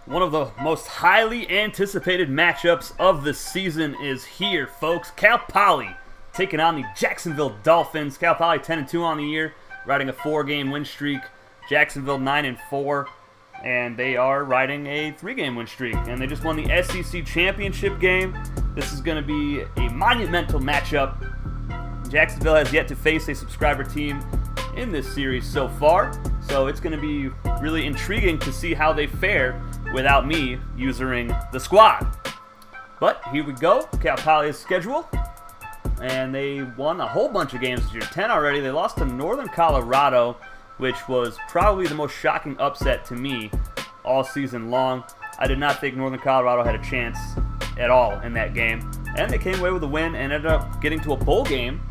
One of the most highly anticipated matchups of the season is here, folks. Cal Poly taking on the Jacksonville Dolphins. Cal Poly 10-2 on the year, riding a 4-game win streak. Jacksonville 9-4, and they are riding a 3-game win streak. And they just won the SEC championship game. This is going to be a monumental matchup. Jacksonville has yet to face a subscriber team in this series so far, so it's going to be really intriguing to see how they fare without me using the squad. But here we go, Cal Poly's schedule, and they won a whole bunch of games this year, 10 already. They lost to Northern Colorado, which was probably the most shocking upset to me all season long. I did not think Northern Colorado had a chance at all in that game, and they came away with a win and ended up getting to a bowl game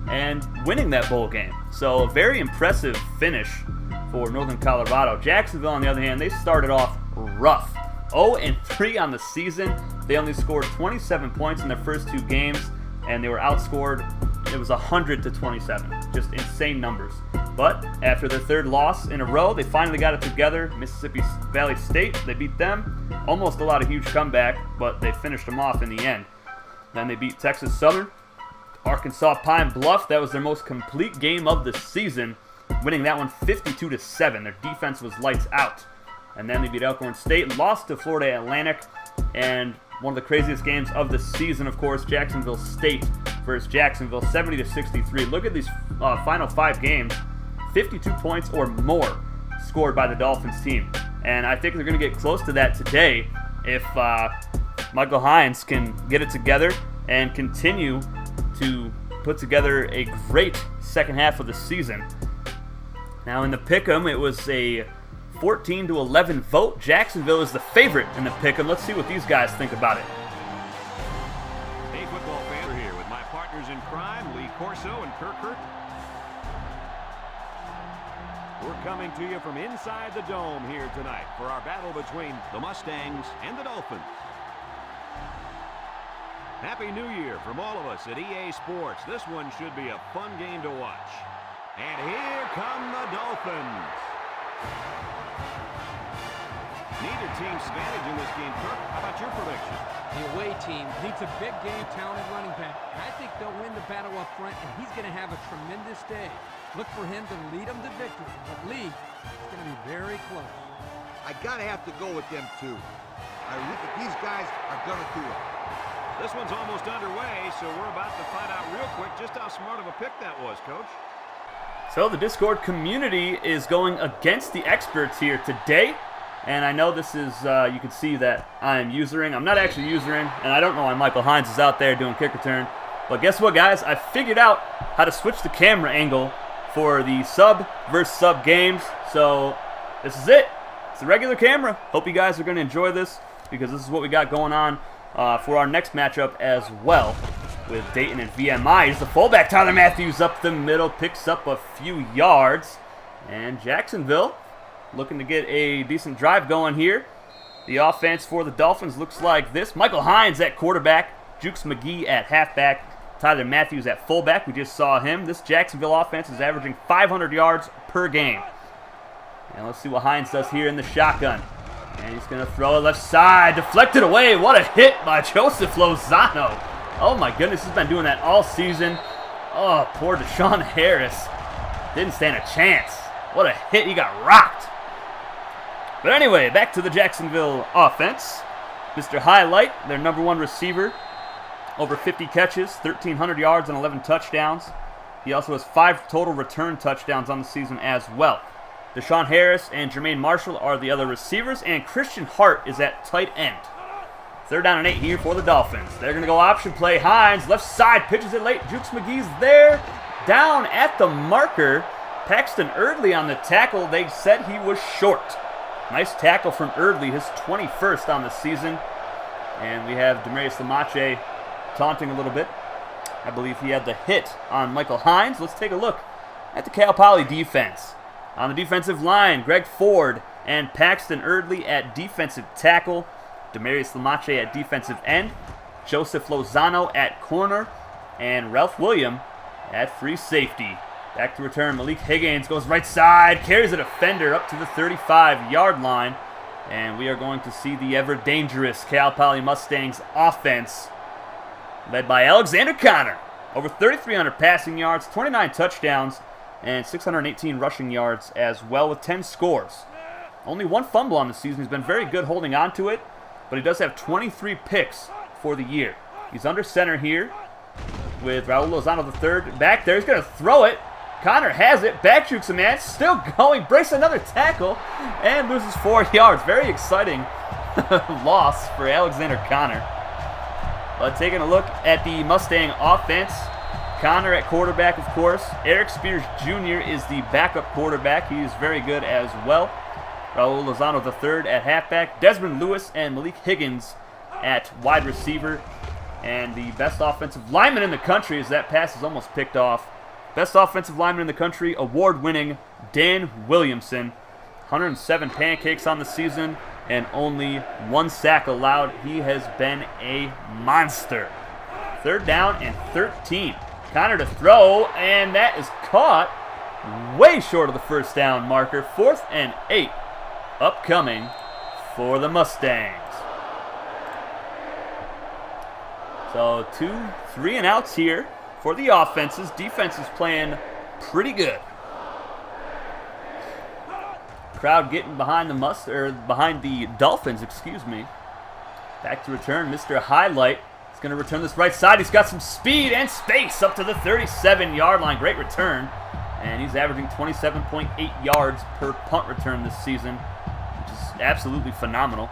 and winning that bowl game. So a very impressive finish for Northern Colorado. Jacksonville, on the other hand, they started off rough. 0-3 on the season. They only scored 27 points in their first 2 games, and they were outscored. It was 100-27. Just insane numbers. But after their 3rd loss in a row, they finally got it together. Mississippi Valley State, they beat them. Almost a lot of huge comeback, but they finished them off in the end. Then they beat Texas Southern. Arkansas Pine Bluff, that was their most complete game of the season, winning that one 52-7. Their defense was lights out. And then they beat Elkhorn State, lost to Florida Atlantic, and one of the craziest games of the season, of course, Jacksonville State versus Jacksonville, 70-63. Look at these final 5 games, 52 points or more scored by the Dolphins team. And I think they're going to get close to that today if Michael Hines can get it together and continue to put together a great second half of the season. Now in the pick'em, it was a 14-11 vote. Jacksonville is the favorite in the pick'em. Let's see what these guys think about it. Hey, football fans, we're here with my partners in crime, Lee Corso and Kirkert. We're coming to you from inside the dome here tonight for our battle between the Mustangs and the Dolphins. Happy New Year from all of us at EA Sports. This one should be a fun game to watch. And here come the Dolphins. Neither team's advantage in this game, Kirk. How about your prediction? The away team needs a big game, talented running back. I think they'll win the battle up front, and he's going to have a tremendous day. Look for him to lead them to victory. But Lee, it's going to be very close. I got to have to go with them, too. I think that these guys are going to do it. This one's almost underway, so we're about to find out real quick just how smart of a pick that was, Coach. So the Discord community is going against the experts here today. And I know this is, you can see that I am usering. I'm not actually usering, and I don't know why Michael Hines is out there doing kick return. But guess what, guys? I figured out how to switch the camera angle for the sub versus sub games. So this is it. It's a regular camera. Hope you guys are going to enjoy this, because this is what we got going on for our next matchup as well with Dayton and VMI. Here's the fullback, Tyler Matthews, up the middle, picks up a few yards. And Jacksonville looking to get a decent drive going here. The offense for the Dolphins looks like this. Michael Hines at quarterback, Jukes McGee at halfback, Tyler Matthews at fullback. We just saw him. This Jacksonville offense is averaging 500 yards per game. And let's see what Hines does here in the shotgun. And he's going to throw it left side, deflected away. What a hit by Joseph Lozano. Oh my goodness, he's been doing that all season. Oh, poor Deshaun Harris. Didn't stand a chance. What a hit, he got rocked. But anyway, back to the Jacksonville offense. Mr. Highlight, their number 1 receiver, over 50 catches, 1,300 yards, and 11 touchdowns. He also has 5 total return touchdowns on the season as well. Deshaun Harris and Jermaine Marshall are the other receivers, and Christian Hart is at tight end. 3rd down and 8 here for the Dolphins. They're going to go option play. Hines, left side, pitches it late. Jukes McGee's there, down at the marker. Paxton Erdley on the tackle. They said he was short. Nice tackle from Erdley, his 21st on the season. And we have Demarius Lamache taunting a little bit. I believe he had the hit on Michael Hines. Let's take a look at the Cal Poly defense. On the defensive line, Greg Ford and Paxton Erdley at defensive tackle. Demarius Lamache at defensive end. Joseph Lozano at corner. And Ralph William at free safety. Back to return, Malik Higgins goes right side, carries a defender up to the 35-yard line. And we are going to see the ever-dangerous Cal Poly Mustangs offense led by Alexander Connor. Over 3,300 passing yards, 29 touchdowns, and 618 rushing yards as well with 10 scores. Only one fumble on the season. He's been very good holding on to it, but he does have 23 picks for the year. He's under center here with Raul Lozano III back there. He's going to throw it. Connor has it. Back jukes him, man. Still going. Breaks another tackle and loses 4 yards. Very exciting loss for Alexander Connor. But taking a look at the Mustang offense, Connor at quarterback, of course. Eric Spears Jr. is the backup quarterback. He is very good as well. Raul Lozano III at halfback. Desmond Lewis and Malik Higgins at wide receiver. And the best offensive lineman in the country, as that pass is almost picked off. Best offensive lineman in the country, award-winning Dan Williamson. 107 pancakes on the season and only 1 sack allowed. He has been a monster. 3rd down and 13. Connor to throw, and that is caught way short of the 1st down marker. 4th and 8 upcoming for the Mustangs. So 2 3 and outs here for the offenses. Defense is playing pretty good. Crowd getting behind the Dolphins, excuse me. Back to return, Mr. Highlight. He's going to return this right side. He's got some speed and space up to the 37-yard line. Great return. And he's averaging 27.8 yards per punt return this season, which is absolutely phenomenal.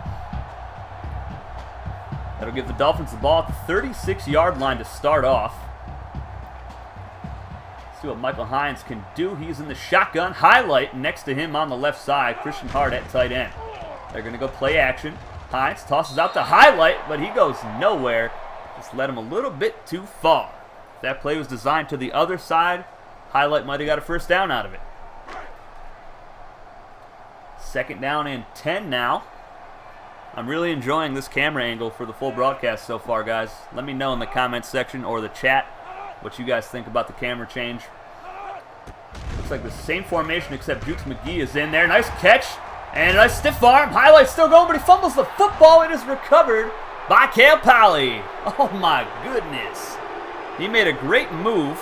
That'll give the Dolphins the ball at the 36-yard line to start off. See what Michael Hines can do. He's in the shotgun. Highlight next to him on the left side. Christian Hart at tight end. They're going to go play action. Hines tosses out to Highlight, but he goes nowhere. Just led him a little bit too far. If that play was designed to the other side, Highlight might have got a 1st down out of it. 2nd down and 10 now. I'm really enjoying this camera angle for the full broadcast so far, guys. Let me know in the comments section or the chat what you guys think about the camera change. Looks like the same formation except Jukes McGee is in there. Nice catch and a nice stiff arm. Highlight's still going, but he fumbles the football. It is recovered by Cal Poly. Oh my goodness. He made a great move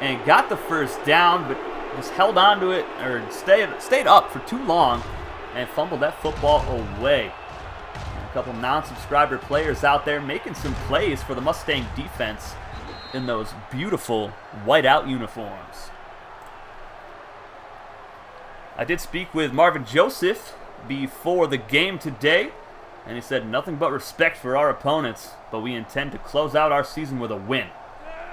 and got the 1st down, but just held on to it or stayed up for too long and fumbled that football away. And a couple non-subscriber players out there making some plays for the Mustang defense in those beautiful whiteout uniforms. I did speak with Marvin Joseph before the game today, and he said nothing but respect for our opponents, but we intend to close out our season with a win.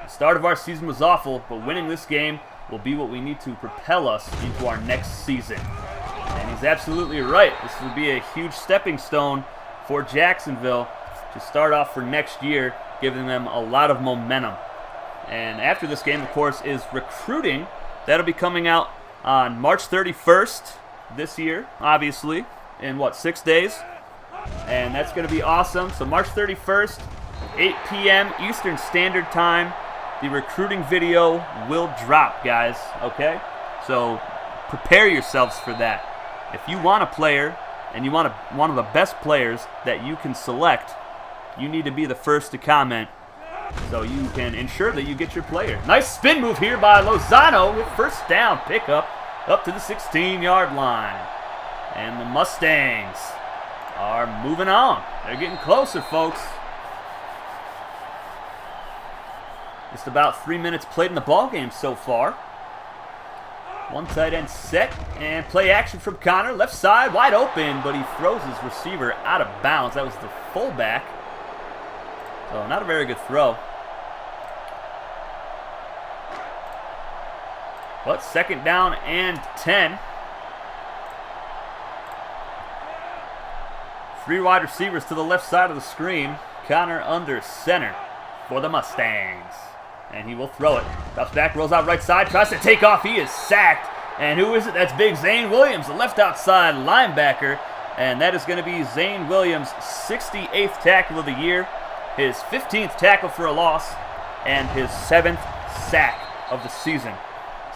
The start of our season was awful, but winning this game will be what we need to propel us into our next season. And he's absolutely right. This will be a huge stepping stone for Jacksonville to start off for next year, giving them a lot of momentum. And after this game, of course, is recruiting. That'll be coming out on March 31st this year, obviously, in 6 days? And that's going to be awesome. So March 31st, 8 p.m. Eastern Standard Time, the recruiting video will drop, guys, okay? So prepare yourselves for that. If you want a player and you want one of the best players that you can select, you need to be the first to comment so you can ensure that you get your player. Nice spin move here by Lozano with 1st down pickup up to the 16-yard line. And the Mustangs are moving on. They're getting closer, folks. Just about 3 minutes played in the ballgame so far. 1 tight end set, and play action from Connor. Left side, wide open, but he throws his receiver out of bounds. That was the fullback. So not a very good throw. But 2nd down and 10. 3 wide receivers to the left side of the screen. Connor under center for the Mustangs. And he will throw it. Drops back, rolls out right side, tries to take off. He is sacked. And who is it? That's big Zane Williams, the left outside linebacker. And that is going to be Zane Williams' 68th tackle of the year, his 15th tackle for a loss, and his 7th sack of the season.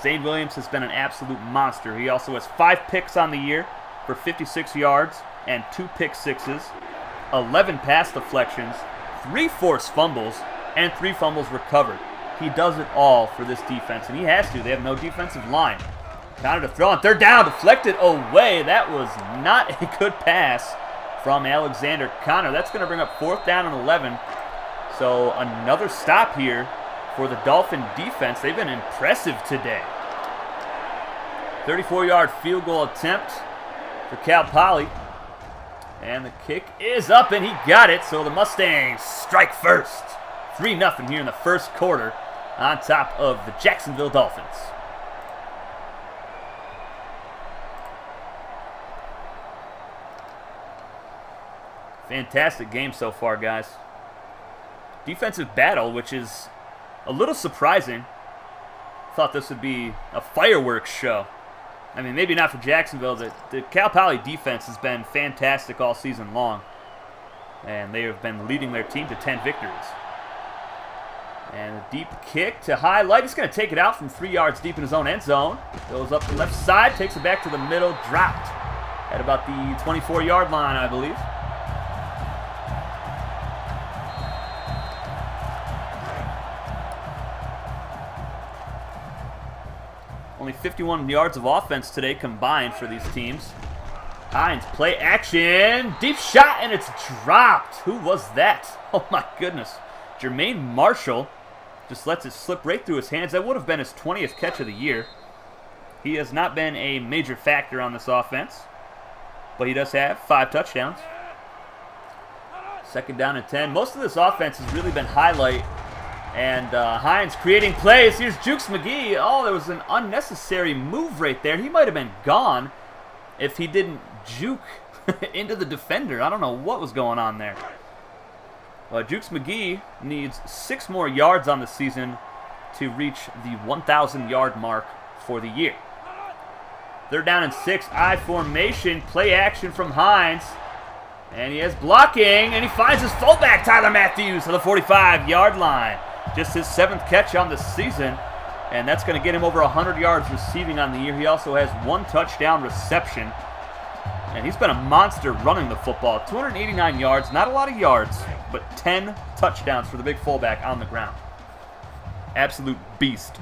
Zane Williams has been an absolute monster. He also has 5 picks on the year, for 56 yards and 2 pick sixes, 11 pass deflections, 3 forced fumbles, and 3 fumbles recovered. He does it all for this defense, and he has to. They have no defensive line. Counter to throw on third down, deflected away. That was not a good pass from Alexander Connor. That's going to bring up 4th down and 11. So another stop here for the Dolphin defense. They've been impressive today. 34-yard field goal attempt for Cal Poly. And the kick is up, and he got it. So the Mustangs strike first. 3-0 here in the first quarter on top of the Jacksonville Dolphins. Fantastic game so far, guys. Defensive battle, which is a little surprising. Thought this would be a fireworks show. I mean, maybe not for Jacksonville. The Cal Poly defense has been fantastic all season long. And they have been leading their team to 10 victories. And a deep kick to highlight. He's going to take it out from 3 yards deep in his own end zone. Goes up the left side, takes it back to the middle, dropped at about the 24-yard line, I believe. Only 51 yards of offense today combined for these teams. Hines, play action, deep shot, and it's dropped. Who was that? Oh my goodness. Jermaine Marshall just lets it slip right through his hands. That would have been his 20th catch of the year. He has not been a major factor on this offense, but he does have 5 touchdowns. 2nd down and 10. Most of this offense has really been highlight. And Hines creating plays. Here's Jukes McGee. Oh, there was an unnecessary move right there. He might have been gone if he didn't juke into the defender. I don't know what was going on there. Jukes McGee needs 6 more yards on the season to reach the 1,000-yard mark for the year. 3rd down and 6. I formation. Play action from Hines. And he has blocking. And he finds his fullback, Tyler Matthews, to the 45-yard line. Just his 7th catch on the season, and that's going to get him over 100 yards receiving on the year. He also has 1 touchdown reception, and he's been a monster running the football. 289 yards, not a lot of yards, but 10 touchdowns for the big fullback on the ground. Absolute beast.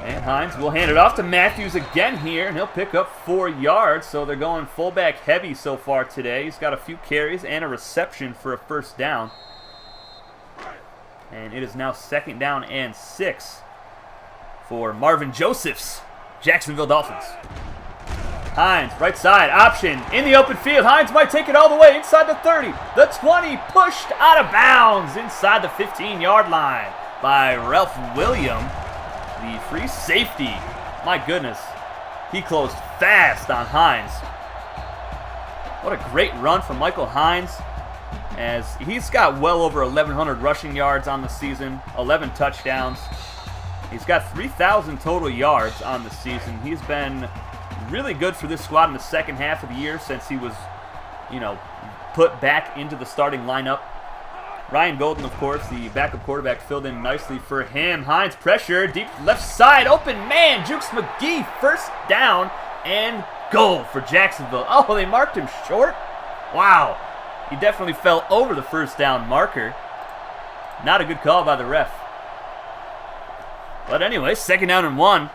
And Hines will hand it off to Matthews again here, and he'll pick up 4 yards, so they're going fullback heavy so far today. He's got a few carries and a reception for a 1st down. And it is now 2nd down and 6 for Marvin Joseph's Jacksonville Dolphins. Hines, right side, option, in the open field. Hines might take it all the way inside the 30, the 20, pushed out of bounds inside the 15-yard line by Ralph William, the free safety. My goodness, he closed fast on Hines. What a great run from Michael Hines, as he's got well over 1,100 rushing yards on the season, 11 touchdowns. He's got 3,000 total yards on the season. He's been really good for this squad in the second half of the year since he was, put back into the starting lineup. Ryan Golden, of course, the backup quarterback, filled in nicely for him. Hines pressure, deep left side, open man, Jukes McGee, 1st down and goal for Jacksonville. Oh, they marked him short? Wow. He definitely fell over the 1st down marker. Not a good call by the ref. But anyway, 2nd down and 1.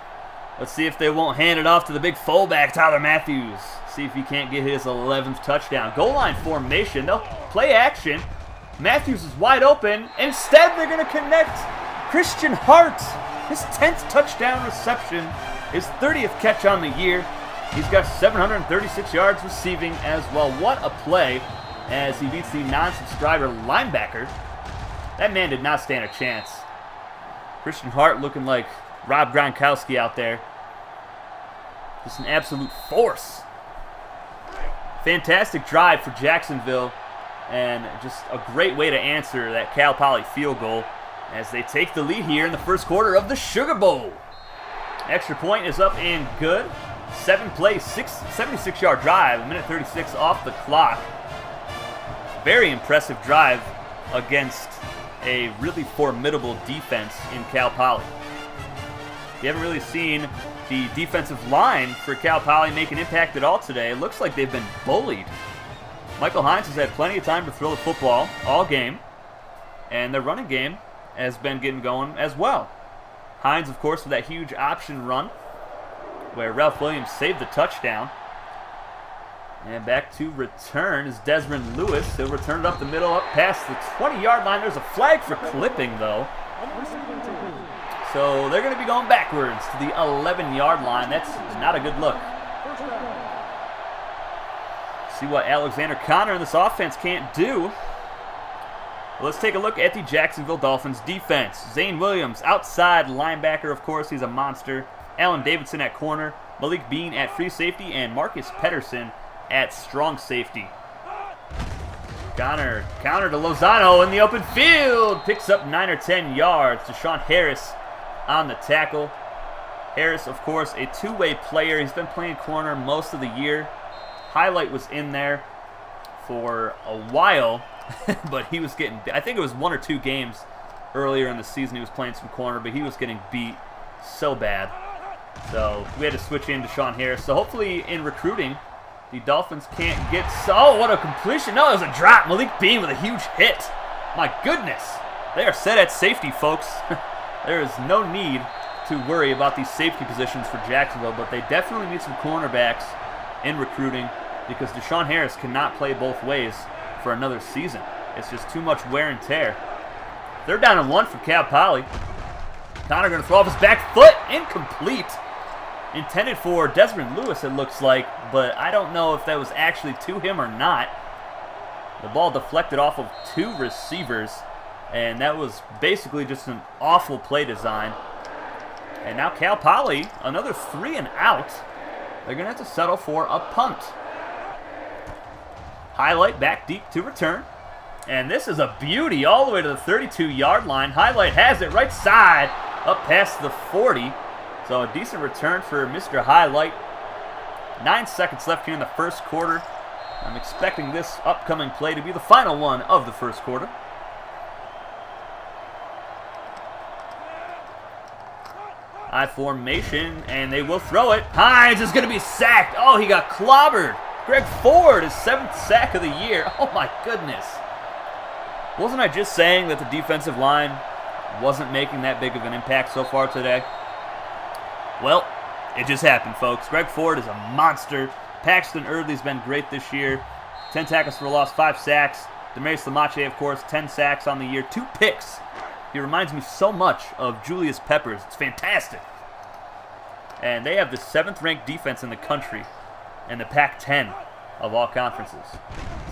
Let's see if they won't hand it off to the big fullback, Tyler Matthews. See if he can't get his 11th touchdown. Goal line formation. They'll play action. Matthews is wide open. Instead, they're going to connect Christian Hart. His 10th touchdown reception. His 30th catch on the year. He's got 736 yards receiving as well. What a play as he beats the non-subscriber linebacker. That man did not stand a chance. Christian Hart looking like Rob Gronkowski out there. Just an absolute force. Fantastic drive for Jacksonville, and just a great way to answer that Cal Poly field goal as they take the lead here in the first quarter of the Sugar Bowl. Extra point is up and good. 7-play, 76-yard drive, 1:36 off the clock. Very impressive drive against a really formidable defense in Cal Poly. You haven't really seen the defensive line for Cal Poly make an impact at all today. It looks like they've been bullied. Michael Hines has had plenty of time to throw the football all game, and their running game has been getting going as well. Hines, of course, with that huge option run where Ralph Williams saved the touchdown. And back to return is Desmond Lewis. He'll return it up the middle, up past the 20-yard line. There's a flag for clipping, though. So they're going to be going backwards to the 11-yard line. That's not a good look. See what Alexander Connor and this offense can't do. Well, let's take a look at the Jacksonville Dolphins defense. Zane Williams, outside linebacker, of course. He's a monster. Allen Davidson at corner. Malik Bean at free safety. And Marcus Pedersen at strong safety. Connor, counter to Lozano in the open field. Picks up 9 or 10 yards. Deshaun Harris on the tackle. Harris, of course, a two-way player. He's been playing corner most of the year. Highlight was in there for a while, but he was getting, I think it was 1 or 2 games earlier in the season he was playing some corner, but he was getting beat so bad. So we had to switch in to Deshaun Harris. So hopefully in recruiting, the Dolphins can't get... Oh, what a completion. No, it was a drop. Malik Bean with a huge hit. My goodness. They are set at safety, folks. There is no need to worry about these safety positions for Jacksonville, but they definitely need some cornerbacks in recruiting because Deshaun Harris cannot play both ways for another season. It's just too much wear and tear. 3rd down and 1 for Cal Poly. Connor going to throw off his back foot. Incomplete. Intended for Desmond Lewis, it looks like, but I don't know if that was actually to him or not. The ball deflected off of 2 receivers, and that was basically just an awful play design. And now Cal Poly, another 3 and out. They're going to have to settle for a punt. Highlight back deep to return. And this is a beauty all the way to the 32-yard line. Highlight has it right side up past the 40. So a decent return for Mr. Highlight. 9 seconds left here in the first quarter. I'm expecting this upcoming play to be the final one of the first quarter. I formation, and they will throw it. Hines is going to be sacked. Oh, he got clobbered. Greg Ford, his 7th sack of the year. Oh, my goodness. Wasn't I just saying that the defensive line wasn't making that big of an impact so far today? Well, it just happened, folks. Greg Ford is a monster. Paxton Earley's been great this year. 10 tackles for a loss, 5 sacks. Demarius Lamache, of course, 10 sacks on the year, 2 picks. He reminds me so much of Julius Peppers. It's fantastic. And they have the 7th-ranked defense in the country and the Pac-10 of all conferences.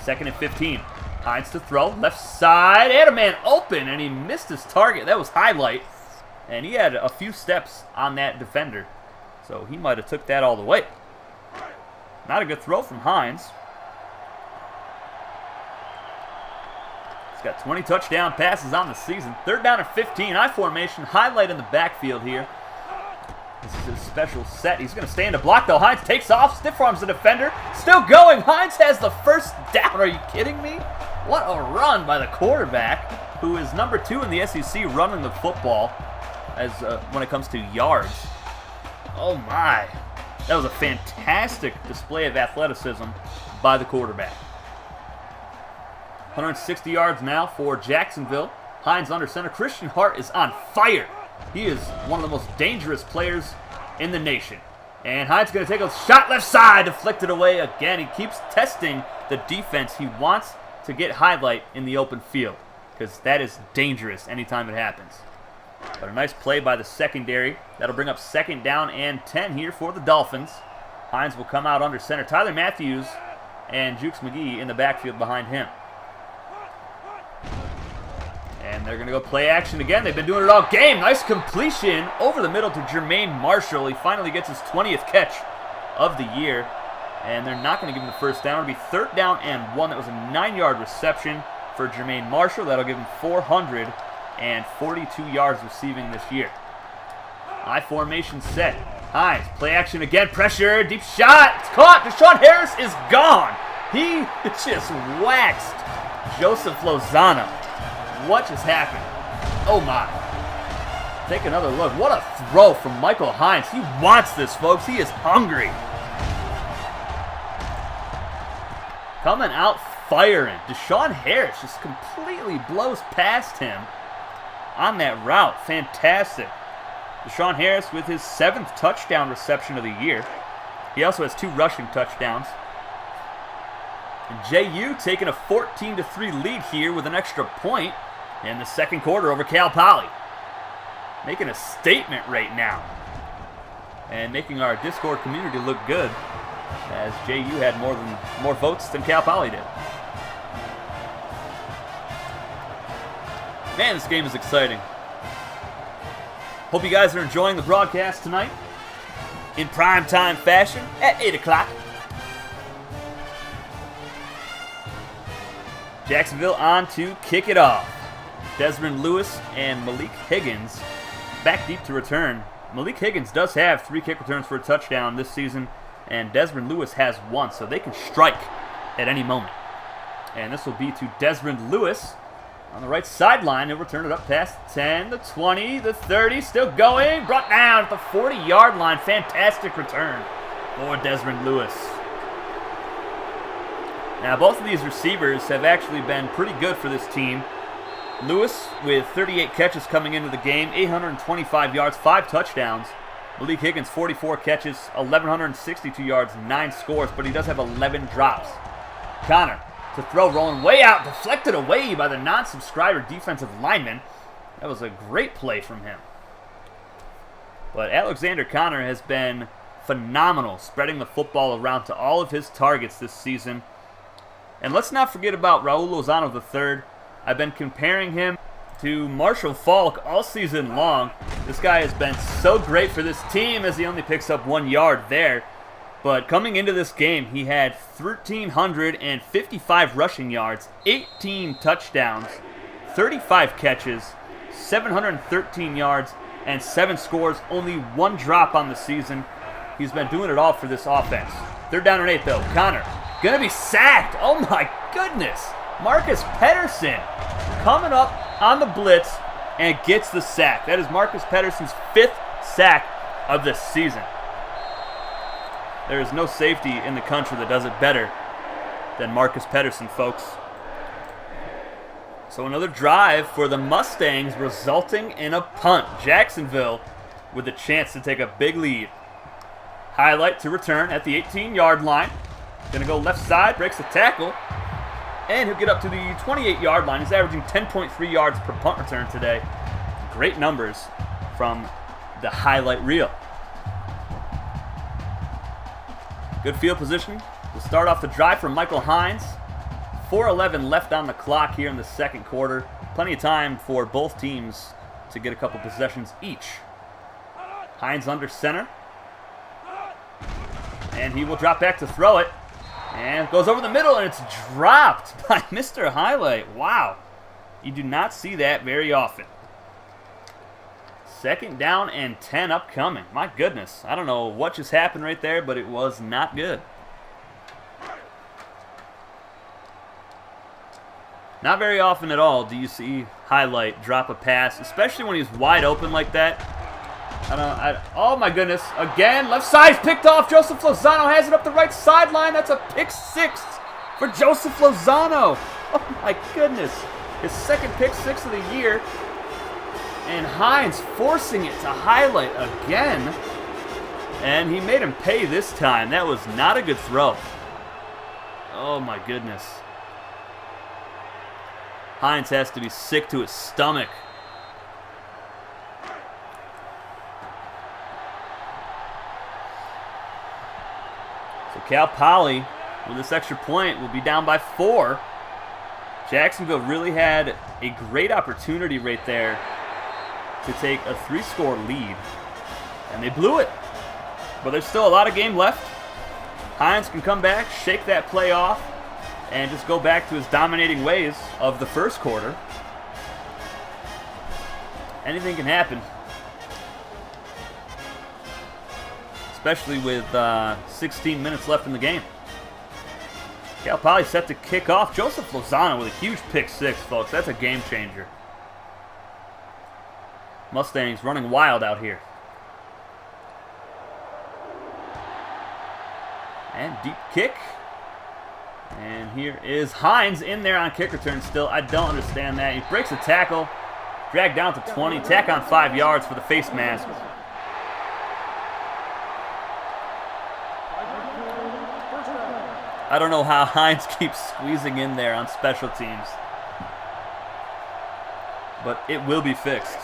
2nd and 15. Hines to throw, left side, and a man open, and he missed his target. That was Highlight. And he had a few steps on that defender. So he might have took that all the way. Not a good throw from Hines. He's got 20 touchdown passes on the season. 3rd down and 15. I formation. Highlight in the backfield here. This is his special set. He's going to stay in the block, though. Hines takes off. Stiff arms the defender. Still going. Hines has the first down. Are you kidding me? What a run by the quarterback, who is number 2 in the SEC running the football as when it comes to yards. Oh, my. That was a fantastic display of athleticism by the quarterback. 160 yards now for Jacksonville. Hines under center. Christian Hart is on fire. He is one of the most dangerous players in the nation. And Hines going to take a shot left side, deflected away again. He keeps testing the defense. He wants to get Highlight in the open field because that is dangerous anytime it happens. But a nice play by the secondary. That'll bring up 2nd down and 10 here for the Dolphins. Hines will come out under center. Tyler Matthews and Jukes McGee in the backfield behind him. And they're going to go play action again. They've been doing it all game. Nice completion over the middle to Jermaine Marshall. He finally gets his 20th catch of the year. And they're not going to give him the first down. It'll be 3rd down and 1. That was a 9-yard reception for Jermaine Marshall. That'll give him 442 yards receiving this year. I formation set. Hines, play action again. Pressure, deep shot. It's caught. Deshaun Harris is gone. He just waxed Joseph Lozano. What just happened? Oh my. take another look. What a throw from Michael Hines. He wants this, folks. He is hungry. Coming out firing. Deshaun Harris just completely blows past him on that route. Fantastic. Deshaun Harris with his 7th touchdown reception of the year. He also has 2 rushing touchdowns. And JU taking a 14-3 lead here with an extra point in the second quarter over Cal Poly. Making a statement right now. And making our Discord community look good, as JU had more votes than Cal Poly did. Man, this game is exciting. Hope you guys are enjoying the broadcast tonight in primetime fashion at 8 o'clock. Jacksonville on to kick it off. Desmond Lewis and Malik Higgins back deep to return. Malik Higgins does have 3 kick returns for a touchdown this season, and Desmond Lewis has 1, so they can strike at any moment. And this will be to Desmond Lewis on the right sideline. He'll return it up past 10, the 20, the 30, still going. Brought down at the 40-yard line. Fantastic return for Desmond Lewis. Now, both of these receivers have actually been pretty good for this team. Lewis with 38 catches coming into the game, 825 yards, 5 touchdowns. Malik Higgins, 44 catches, 1,162 yards, 9 scores, but he does have 11 drops. Connor to throw, rolling way out, deflected away by the non-subscriber defensive lineman. That was a great play from him. But Alexander Connor has been phenomenal, spreading the football around to all of his targets this season. And let's not forget about Raul Lozano III. I've been comparing him to Marshall Faulk all season long. This guy has been so great for this team, as he only picks up 1 yard there. But coming into this game, he had 1,355 rushing yards, 18 touchdowns, 35 catches, 713 yards, and 7 scores. Only 1 drop on the season. He's been doing it all for this offense. 3rd down and 8, though. Connor gonna be sacked. Oh my goodness. Marcus Pedersen coming up on the blitz and gets the sack. That is Marcus Pedersen's 5th sack of the season. There is no safety in the country that does it better than Marcus Pedersen, folks. So another drive for the Mustangs, resulting in a punt. Jacksonville with a chance to take a big lead. Highlight to return at the 18-yard line. Gonna go left side, breaks the tackle, and he'll get up to the 28-yard line. He's averaging 10.3 yards per punt return today. Great numbers from the highlight reel. Good field position to start off the drive from Michael Hines. 4:11 left on the clock here in the second quarter. Plenty of time for both teams to get a couple possessions each. Hines under center. And he will drop back to throw it. And goes over the middle, and it's dropped by Mr. Highlight. Wow. You do not see that very often. 2nd down and 10 upcoming. My goodness. I don't know what just happened right there, but it was not good. Not very often at all do you see Highlight drop a pass, especially when he's wide open like that. Oh my goodness. Again, left side's picked off. Joseph Lozano has it up the right sideline. That's a pick 6 for Joseph Lozano. Oh my goodness. His 2nd pick 6 of the year. And Hines forcing it to Highlight again. And he made him pay this time. That was not a good throw. Oh my goodness. Hines has to be sick to his stomach. So Cal Poly, with this extra point, will be down by 4. Jacksonville really had a great opportunity right there to take a 3-score lead, and they blew it. But there's still a lot of game left. Hines can come back, shake that play off, and just go back to his dominating ways of the first quarter. Anything can happen, especially with 16 minutes left in the game. Cal Poly set to kick off. Joseph Lozano with a huge pick 6, folks. That's a game changer. Mustangs running wild out here. And deep kick. And here is Hines in there on kick return still. I don't understand that. He breaks a tackle. Dragged down to 20. Tack on 5 yards for the face mask. I don't know how Hines keeps squeezing in there on special teams. But it will be fixed.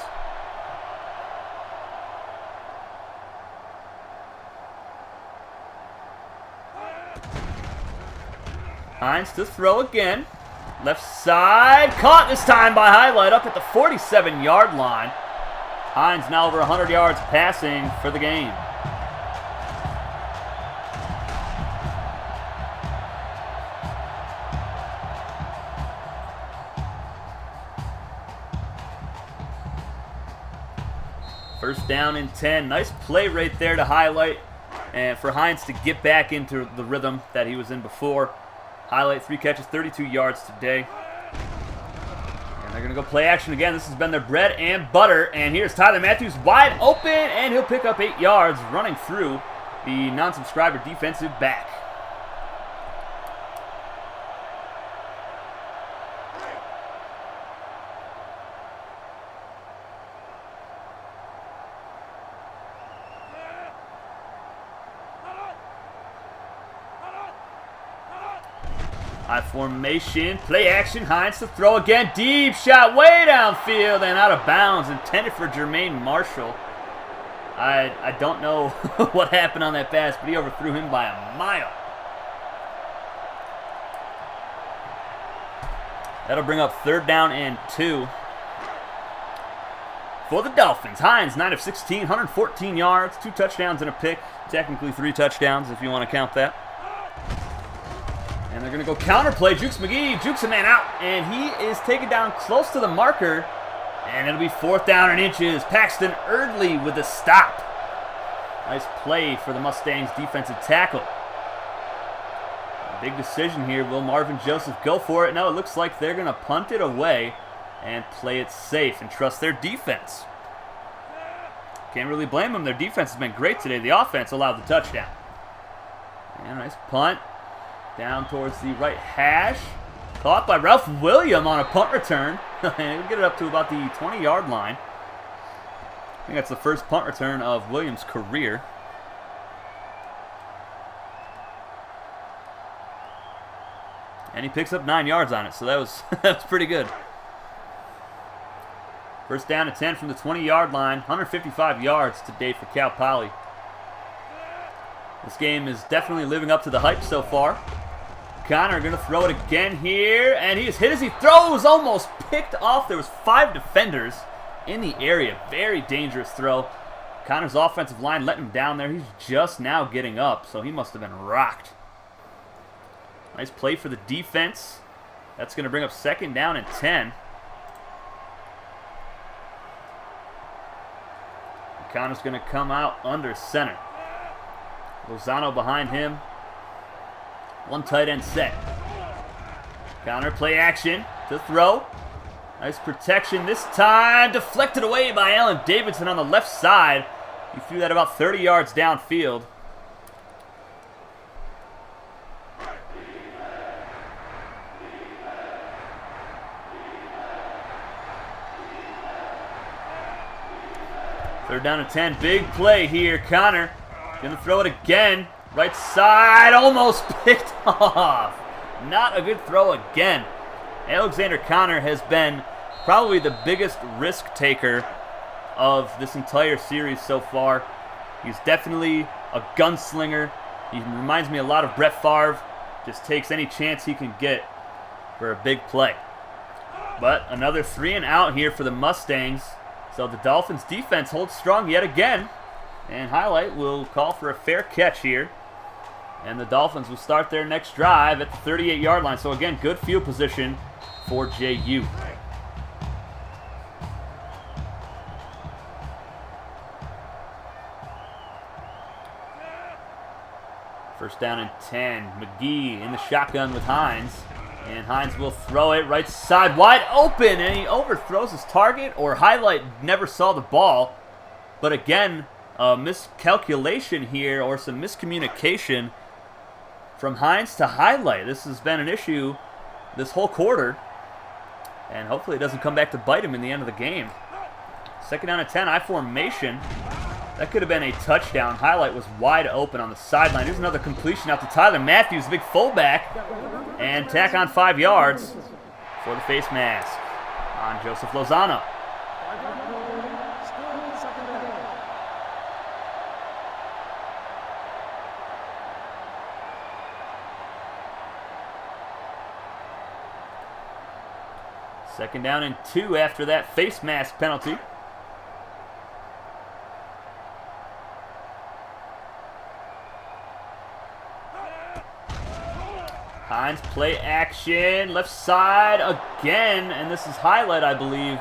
Hines to throw again. Left side. Caught this time by Highlight up at the 47-yard line. Hines now over 100 yards passing for the game. First down and 10. Nice play right there to Highlight. And for Hines to get back into the rhythm that he was in before. Highlight 3 catches, 32 yards today. And they're going to go play action again. This has been their bread and butter. And here's Tyler Matthews wide open. And he'll pick up 8 yards running through the non-subscriber defensive back. High formation, play action, Hines to throw again, deep shot way downfield and out of bounds, intended for Jermaine Marshall. I don't know what happened on that pass, but he overthrew him by a mile. That'll bring up 3rd down and 2 for the Dolphins. Hines, 9 of 16, 114 yards, 2 touchdowns and a pick. Technically 3 touchdowns if you want to count that. And they're going to go counterplay. Jukes McGee jukes a man out, and he is taken down close to the marker. And it'll be 4th down and inches. Paxton Erdley with the stop. Nice play for the Mustangs defensive tackle. Big decision here. Will Marvin Joseph go for it? No, it looks like they're going to punt it away and play it safe and trust their defense. Can't really blame them. Their defense has been great today. The offense allowed the touchdown. And nice punt. Down towards the right hash. Caught by Ralph William on a punt return. And he'll get it up to about the 20-yard line. I think that's the first punt return of Williams' career. And he picks up 9 yards on it, so that was pretty good. First down and 10 from the 20-yard line. 155 yards today for Cal Poly. This game is definitely living up to the hype so far. Connor going to throw it again here, and he is hit as he throws, almost picked off. There was 5 defenders in the area. Very dangerous throw. Connor's offensive line letting him down there. He's just now getting up, so he must have been rocked. Nice play for the defense. That's going to bring up 2nd down and 10. Connor's going to come out under center. Lozano behind him. 1 tight end set. Counter play action to throw. Nice protection this time. Deflected away by Allen Davidson on the left side. He threw that about 30 yards downfield. Third down and 10. Big play here. Connor gonna throw it again. Right side, almost picked off. Not a good throw again. Alexander Connor has been probably the biggest risk taker of this entire series so far. He's definitely a gunslinger. He reminds me a lot of Brett Favre. Just takes any chance he can get for a big play. But another 3 and out here for the Mustangs. So the Dolphins defense holds strong yet again. And Highlight will call for a fair catch here. And the Dolphins will start their next drive at the 38-yard line. So again, good field position for JU. First down and 10. McGee in the shotgun with Hines. And Hines will throw it right side wide open, and he overthrows his target, or Highlight never saw the ball. But again, a miscalculation here, or some miscommunication from Hines to Highlight. This has been an issue this whole quarter, and hopefully it doesn't come back to bite him in the end of the game. 2nd down and 10, I formation. That could have been a touchdown. Highlight was wide open on the sideline. Here's another completion out to Tyler Matthews, big fullback, and tack on 5 yards for the face mask on Joseph Lozano. Second down and 2 after that face mask penalty. Hines play action, left side again, and this is Highlight, I believe,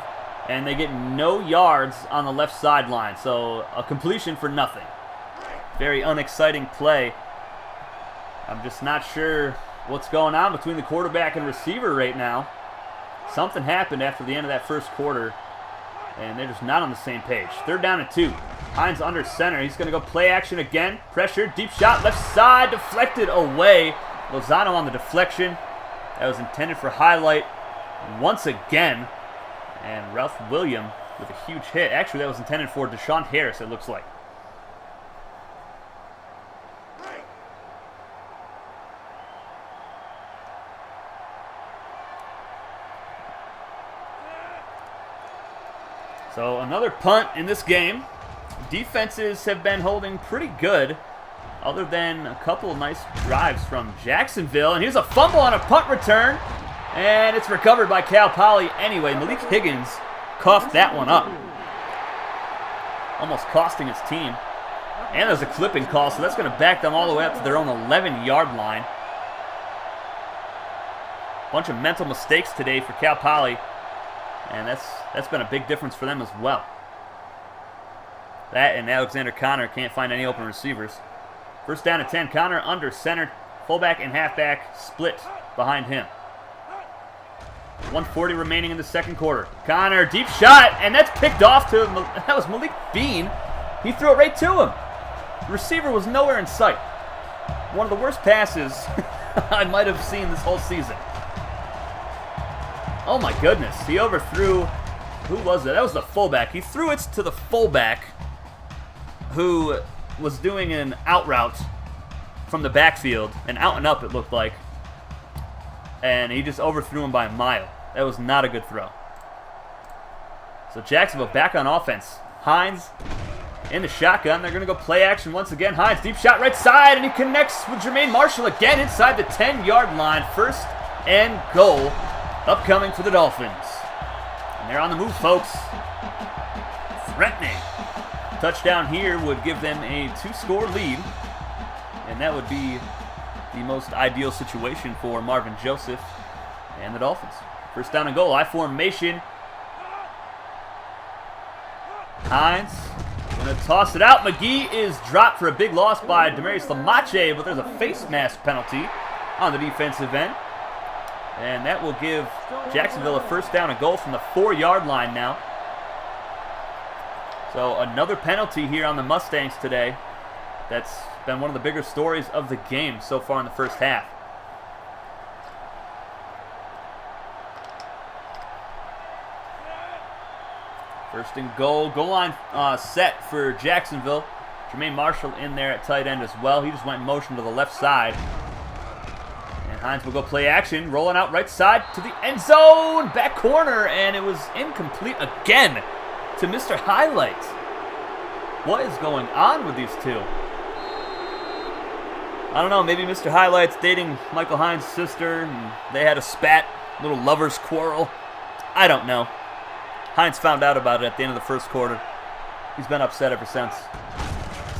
and they get no yards on the left sideline, so a completion for nothing. Very unexciting play. I'm just not sure what's going on between the quarterback and receiver right now. Something happened after the end of that first quarter, and they're just not on the same page. 3rd down and 2. Hines under center. He's going to go play action again. Pressure, deep shot, left side, deflected away. Lozano on the deflection. That was intended for Highlight once again. And Ralph William with a huge hit. Actually, that was intended for Deshaun Harris, it looks like. So another punt in this game. Defenses have been holding pretty good, other than a couple of nice drives from Jacksonville. And here's a fumble on a punt return, and it's recovered by Cal Poly anyway. Malik Higgins coughed that one up, almost costing his team. And there's a clipping call, so that's going to back them all the way up to their own 11-yard line. Bunch of mental mistakes today for Cal Poly, and that's been a big difference for them as well. That and Alexander Connor can't find any open receivers. 1st down and 10. Connor under center. Fullback and halfback split behind him. 1:40 remaining in the second quarter. Connor, deep shot, and that's picked off to, that was Malik Bean. He threw it right to him. The receiver was nowhere in sight. One of the worst passes I might have seen this whole season. Oh my goodness, he overthrew, who was it? That was the fullback. He threw it to the fullback, who was doing an out route from the backfield, an out and up it looked like, and he just overthrew him by a mile. That was not a good throw. So Jacksonville back on offense. Hines in the shotgun. They're going to go play action once again. Hines, deep shot right side, and he connects with Jermaine Marshall again inside the 10-yard line. 1st and goal upcoming for the Dolphins. And they're on the move, folks. Threatening. Touchdown here would give them a 2-score lead, and that would be the most ideal situation for Marvin Joseph and the Dolphins. 1st down and goal, I formation. Hines going to toss it out. McGee is dropped for a big loss by Demarius Lamache, but there's a face mask penalty on the defensive end, and that will give Jacksonville a 1st down and goal from the 4-yard line now. So another penalty here on the Mustangs today. That's been one of the bigger stories of the game so far in the first half. 1st and goal. Goal line set for Jacksonville. Jermaine Marshall in there at tight end as well. He just went in motion to the left side. And Hines will go play action. Rolling out right side to the end zone. Back corner, and it was incomplete again to Mr. Highlight. What is going on with these two? I don't know, maybe Mr. Highlight's dating Michael Hines' sister and they had a spat, little lover's quarrel. I don't know. Hines found out about it at the end of the first quarter. He's been upset ever since.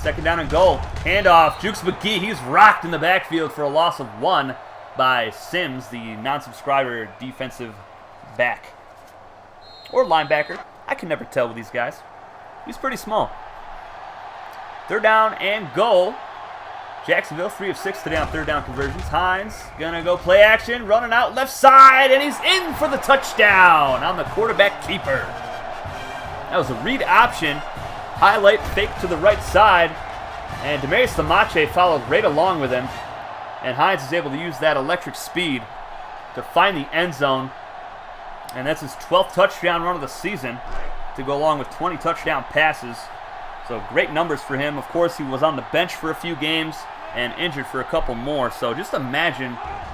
2nd down and goal. Handoff. Jukes McGee. He's rocked in the backfield for a loss of 1 by Sims, the non-subscriber defensive back. Or linebacker. I can never tell with these guys. He's pretty small. 3rd down and goal Jacksonville, 3 of 6 today on third down conversions. Hines gonna go play action, running out left side, and he's in for the touchdown on the quarterback keeper. That was a read option, highlight fake to the right side, and Demarius Lamache followed right along with him, and Hines is able to use that electric speed to find the end zone, and that's his 12th touchdown run of the season to go along with 20 touchdown passes. So great numbers for him. Of course, he was on the bench for a few games and injured for a couple more. So just imagine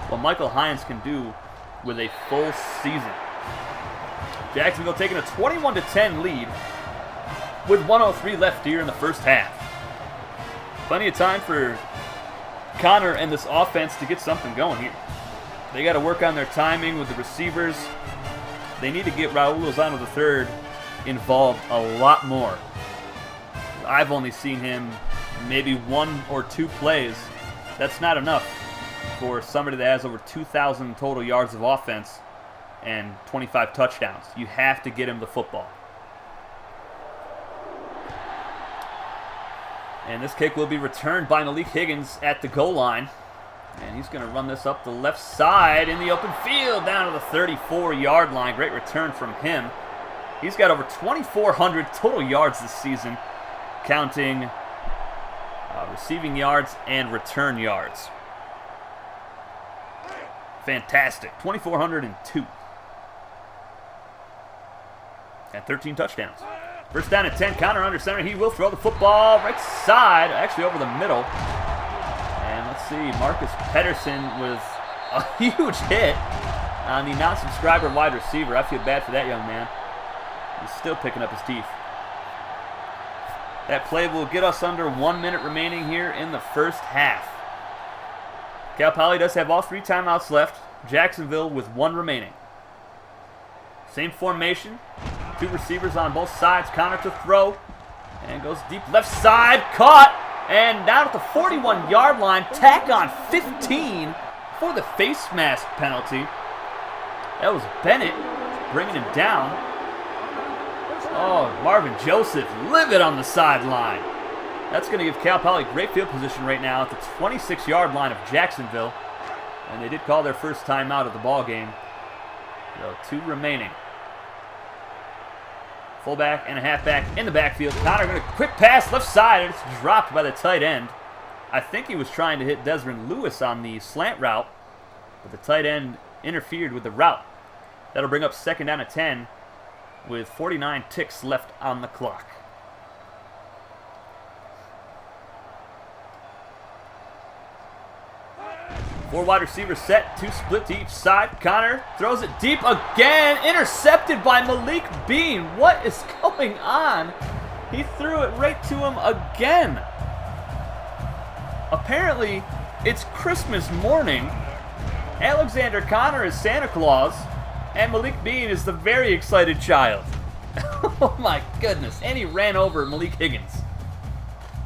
what Michael Hines can do with a full season. Jacksonville taking a 21-10 lead with 1:03 left here in the first half. Plenty of time for Connor and this offense to get something going here. They got to work on their timing with the receivers. They need to get Raul Lozano III involved a lot more. I've only seen him maybe 1 or 2 plays. That's not enough for somebody that has over 2,000 total yards of offense and 25 touchdowns. You have to get him the football. And this kick will be returned by Malik Higgins at the goal line. And he's going to run this up the left side in the open field down to the 34-yard line. Great return from him. He's got over 2,400 total yards this season, counting receiving yards and return yards. Fantastic. 2,402. And 13 touchdowns. First down at 10. Connor under center. He will throw the football right side, actually over the middle. And let's see, Marcus Pedersen with a huge hit on the non-subscriber wide receiver. I feel bad for that young man. He's still picking up his teeth. That play will get us under 1 minute remaining here in the first half. Cal Poly does have all 3 timeouts left. Jacksonville with 1 remaining. Same formation. 2 receivers on both sides. Connor to throw. And goes deep left side. Caught. And down at the 41-yard line. Tack on 15 for the face mask penalty. That was Bennett bringing him down. Oh, Marvin Joseph livid on the sideline. That's going to give Cal Poly great field position right now at the 26-yard line of Jacksonville. And they did call their first timeout of the ball game. So 2 remaining. Fullback and a halfback in the backfield. Connor going to quick pass left side, and it's dropped by the tight end. I think he was trying to hit Desmond Lewis on the slant route, but the tight end interfered with the route. That'll bring up second down at 10 with 49 ticks left on the clock. Four wide receivers set, 2 split to each side. Connor throws it deep again, intercepted by Malik Bean. What is going on? He threw it right to him again. Apparently, it's Christmas morning. Alexander Connor is Santa Claus, and Malik Bean is the very excited child. Oh my goodness. And he ran over Malik Higgins.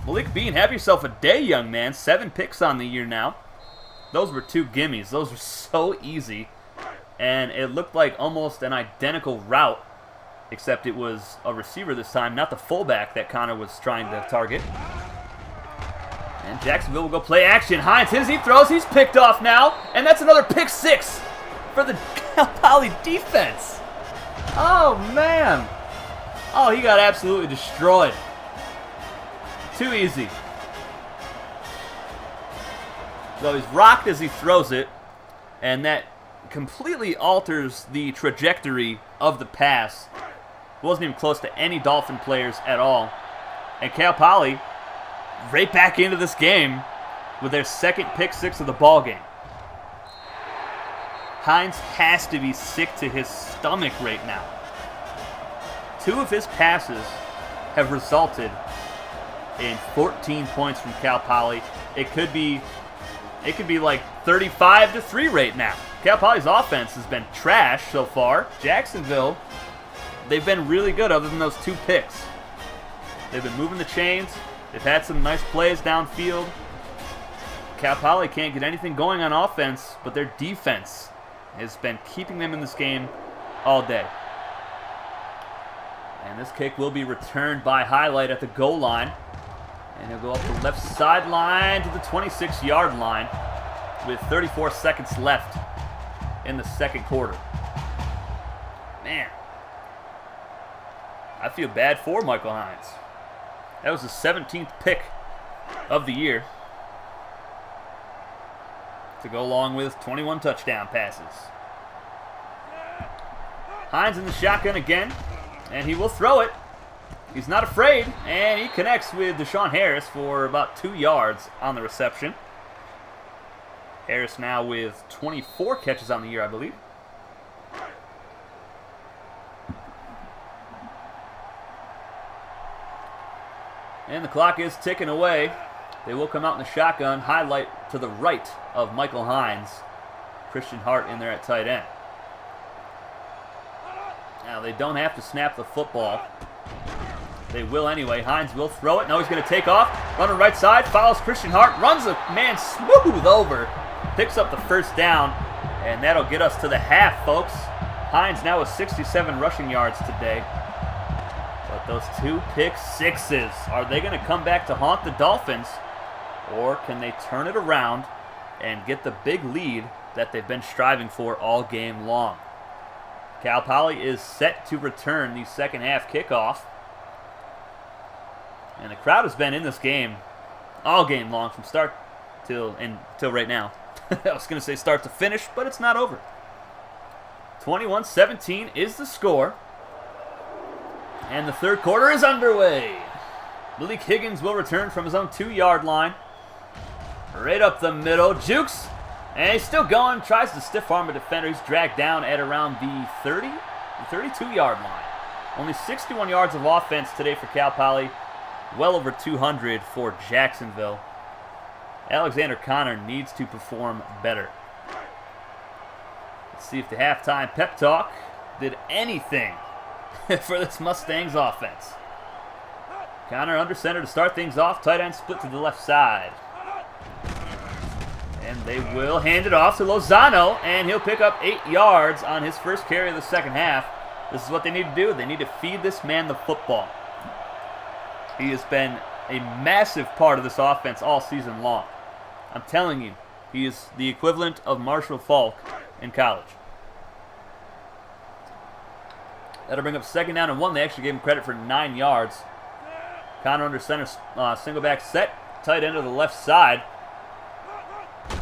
Malik Bean, have yourself a day, young man. 7 picks on the year now. Those were 2 gimmies. Those were so easy. And it looked like almost an identical route, except it was a receiver this time, not the fullback that Connor was trying to target. And Jacksonville will go play action. Hines, he throws. He's picked off now. And that's another pick 6 for the Cal Poly defense. Oh, man. Oh, he got absolutely destroyed. Too easy. So he's rocked as he throws it, and that completely alters the trajectory of the pass. It wasn't even close to any Dolphin players at all. And Cal Poly right back into this game with their second pick 6 of the ball game. Hines has to be sick to his stomach right now. 2 of his passes have resulted in 14 points from Cal Poly. It could be like 35-3 right now. Cal Poly's offense has been trash so far. Jacksonville, they've been really good other than those 2 picks. They've been moving the chains. They've had some nice plays downfield. Cal Poly can't get anything going on offense, but their defense has been keeping them in this game all day. And this kick will be returned by Highlight at the goal line. And he'll go up the left sideline to the 26-yard line with 34 seconds left in the second quarter. Man, I feel bad for Michael Hines. That was the 17th pick of the year to go along with 21 touchdown passes. Hines in the shotgun again, and he will throw it. He's not afraid, and he connects with Deshaun Harris for about 2 yards on the reception. Harris now with 24 catches on the year, I believe. And the clock is ticking away. They will come out in the shotgun, highlight to the right of Michael Hines. Christian Hart in there at tight end. Now they don't have to snap the football. They will anyway. Hines will throw it. Now he's going to take off. Running right side. Follows Christian Hart. Runs a man smooth over. Picks up the first down. And that'll get us to the half, folks. Hines now with 67 rushing yards today. But those 2 pick sixes, are they going to come back to haunt the Dolphins? Or can they turn it around and get the big lead that they've been striving for all game long? Cal Poly is set to return the second half kickoff. And the crowd has been in this game all game long from start till right now. I was going to say start to finish, but it's not over. 21-17 is the score. And the third quarter is underway. Malik Higgins will return from his own 2-yard line. Right up the middle. Jukes. And he's still going. Tries to stiff arm a defender. He's dragged down at around the 32-yard line. Only 61 yards of offense today for Cal Poly. Well over 200 for Jacksonville. Alexander Connor needs to perform better. Let's see if the halftime pep talk did anything for this Mustangs offense. Connor under center to start things off. Tight end split to the left side. And they will hand it off to Lozano, and he'll pick up 8 yards on his first carry of the second half. This is what they need to do. They need to feed this man the football. He has been a massive part of this offense all season long. I'm telling you, he is the equivalent of Marshall Faulk in college. That'll bring up second down and 1. They actually gave him credit for 9 yards. Connor under center, single back set. Tight end to the left side.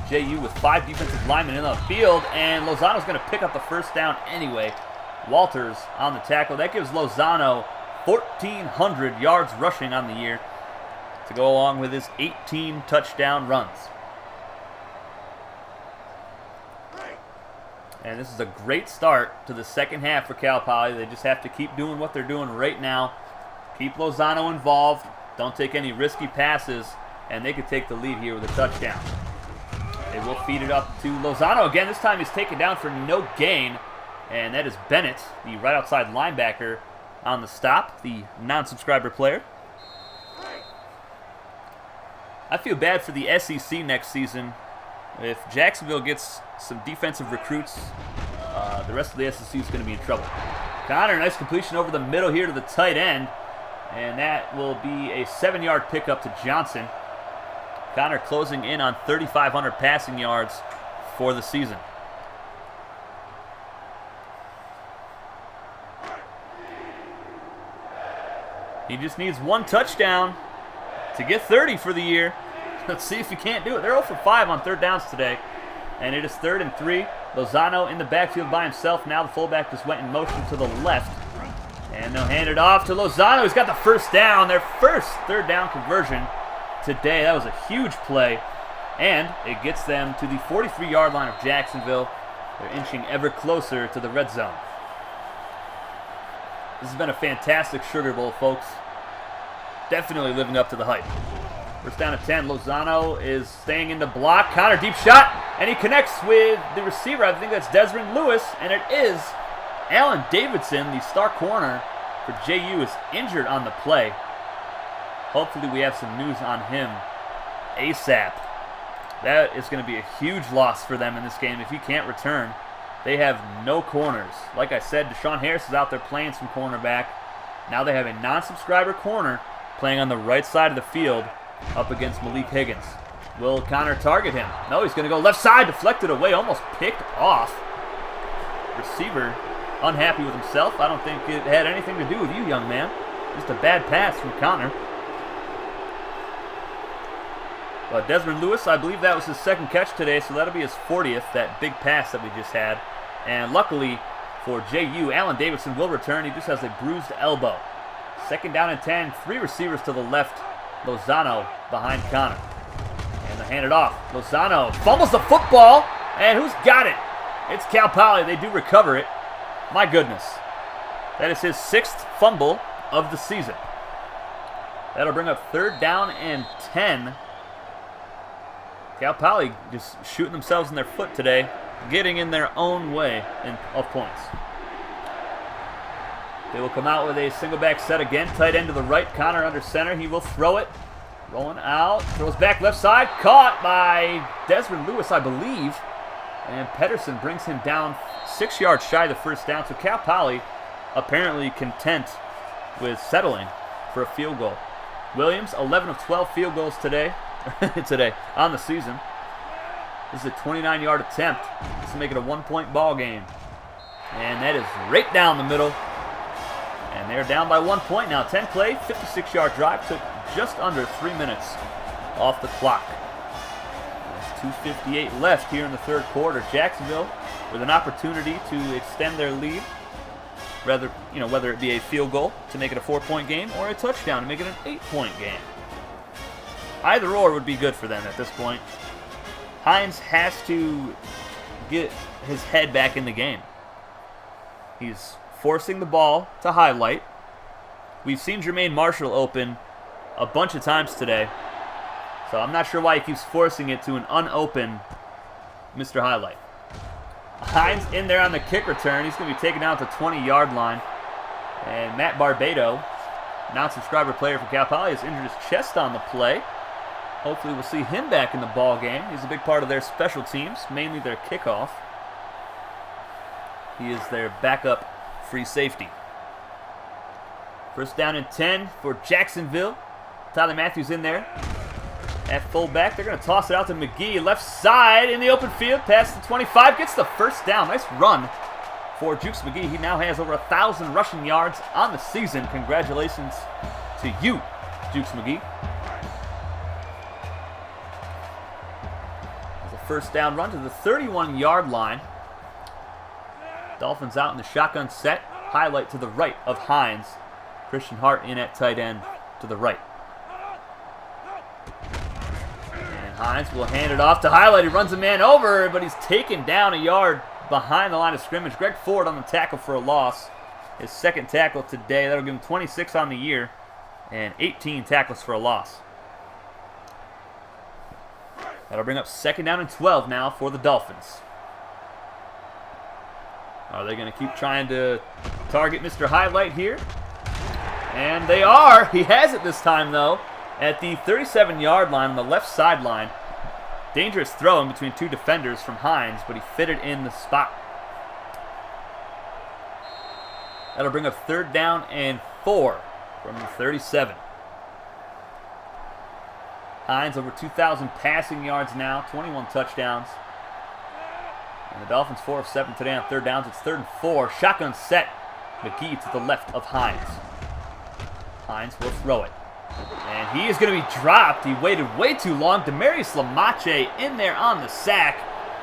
JU with 5 defensive linemen in the field, and Lozano's going to pick up the first down anyway. Walters on the tackle. That gives Lozano 1,400 yards rushing on the year to go along with his 18 touchdown runs. And this is a great start to the second half for Cal Poly. They just have to keep doing what they're doing right now. Keep Lozano involved. Don't take any risky passes, and they could take the lead here with a touchdown. They will feed it up to Lozano again. This time he's taken down for no gain, and that is Bennett, the right outside linebacker, on the stop, the non-subscriber player. I feel bad for the SEC next season. If Jacksonville gets some defensive recruits, the rest of the SEC is going to be in trouble. Connor, nice completion over the middle here to the tight end, and that will be a 7-yard pickup to Johnson. Connor closing in on 3,500 passing yards for the season. He just needs 1 touchdown to get 30 for the year. Let's see if he can't do it. They're 0 for 5 on third downs today. And it is 3rd and 3. Lozano in the backfield by himself. Now the fullback just went in motion to the left. And they'll hand it off to Lozano. He's got the first down. Their first third down conversion today. That was a huge play. And it gets them to the 43-yard line of Jacksonville. They're inching ever closer to the red zone. This has been a fantastic Sugar Bowl, folks. Definitely living up to the hype. First down at 10. Lozano is staying in the block. Connor, deep shot. And he connects with the receiver. I think that's Desmond Lewis. And it is Alan Davidson, the star corner for JU, is injured on the play. Hopefully we have some news on him ASAP. That is going to be a huge loss for them in this game if he can't return. They have no corners. Like I said, Deshaun Harris is out there playing some cornerback. Now they have a non-subscriber corner playing on the right side of the field up against Malik Higgins. Will Connor target him? No, he's going to go left side, deflected away, almost picked off. Receiver unhappy with himself. I don't think it had anything to do with you, young man. Just a bad pass from Connor. But Desmond Lewis, I believe that was his second catch today, so that'll be his 40th, that big pass that we just had. And luckily for JU, Allen Davidson will return. He just has a bruised elbow. Second down and 10, 3 receivers to the left. Lozano behind Connor. And they hand it off. Lozano fumbles the football, and who's got it? It's Cal Poly. They do recover it. My goodness. That is his 6th fumble of the season. That'll bring up third down and 10. Cal Poly just shooting themselves in their foot today, getting in their own way of points. They will come out with a single back set again. Tight end to the right. Connor under center. He will throw it. Rolling out. Throws back left side. Caught by Desmond Lewis, I believe. And Pedersen brings him down 6 yards shy of the first down. So Cal Poly apparently content with settling for a field goal. Williams, 11 of 12 field goals today on the season. This is a 29-yard attempt. This will make it a 1-point ball game. And that is right down the middle. And they're down by 1 point now. 10-play, 56-yard drive. Took just under 3 minutes off the clock. There's 2:58 left here in the third quarter. Jacksonville with an opportunity to extend their lead. Whether it be a field goal to make it a 4-point game or a touchdown to make it an 8-point game. Either or would be good for them at this point. Hines has to get his head back in the game. He's forcing the ball to highlight. We've seen Jermaine Marshall open a bunch of times today, so I'm not sure why he keeps forcing it to an unopened Mr. Highlight. Hines in there on the kick return. He's going to be taken down at the 20-yard line. And Matt Barbado, non-subscriber player for Cal Poly, has injured his chest on the play. Hopefully we'll see him back in the ball game. He's a big part of their special teams, mainly their kickoff. He is their backup free safety. First down and 10 for Jacksonville. Tyler Matthews in there at fullback. They're going to toss it out to McGee. Left side in the open field. Past the 25. Gets the first down. Nice run for Jukes McGee. He now has over 1,000 rushing yards on the season. Congratulations to you, Jukes McGee. As a first down run to the 31-yard line. Dolphins out in the shotgun set. Highlight to the right of Hines. Christian Hart in at tight end to the right. And Hines will hand it off to Highlight. He runs a man over, but he's taken down a yard behind the line of scrimmage. Greg Ford on the tackle for a loss. His second tackle today. That'll give him 26 on the year and 18 tackles for a loss. That'll bring up second down and 12 now for the Dolphins. Are they going to keep trying to target Mr. Highlight here? And they are. He has it this time, though, at the 37-yard line on the left sideline. Dangerous throw in between two defenders from Hines, but he fitted in the spot. That'll bring up third down and 4 from the 37. Hines over 2,000 passing yards now, 21 touchdowns. And the Dolphins 4 of 7 today on third downs. It's 3rd and 4. Shotgun set. McGee to the left of Hines. Hines will throw it. And he is going to be dropped. He waited way too long. Demarius Lamache in there on the sack.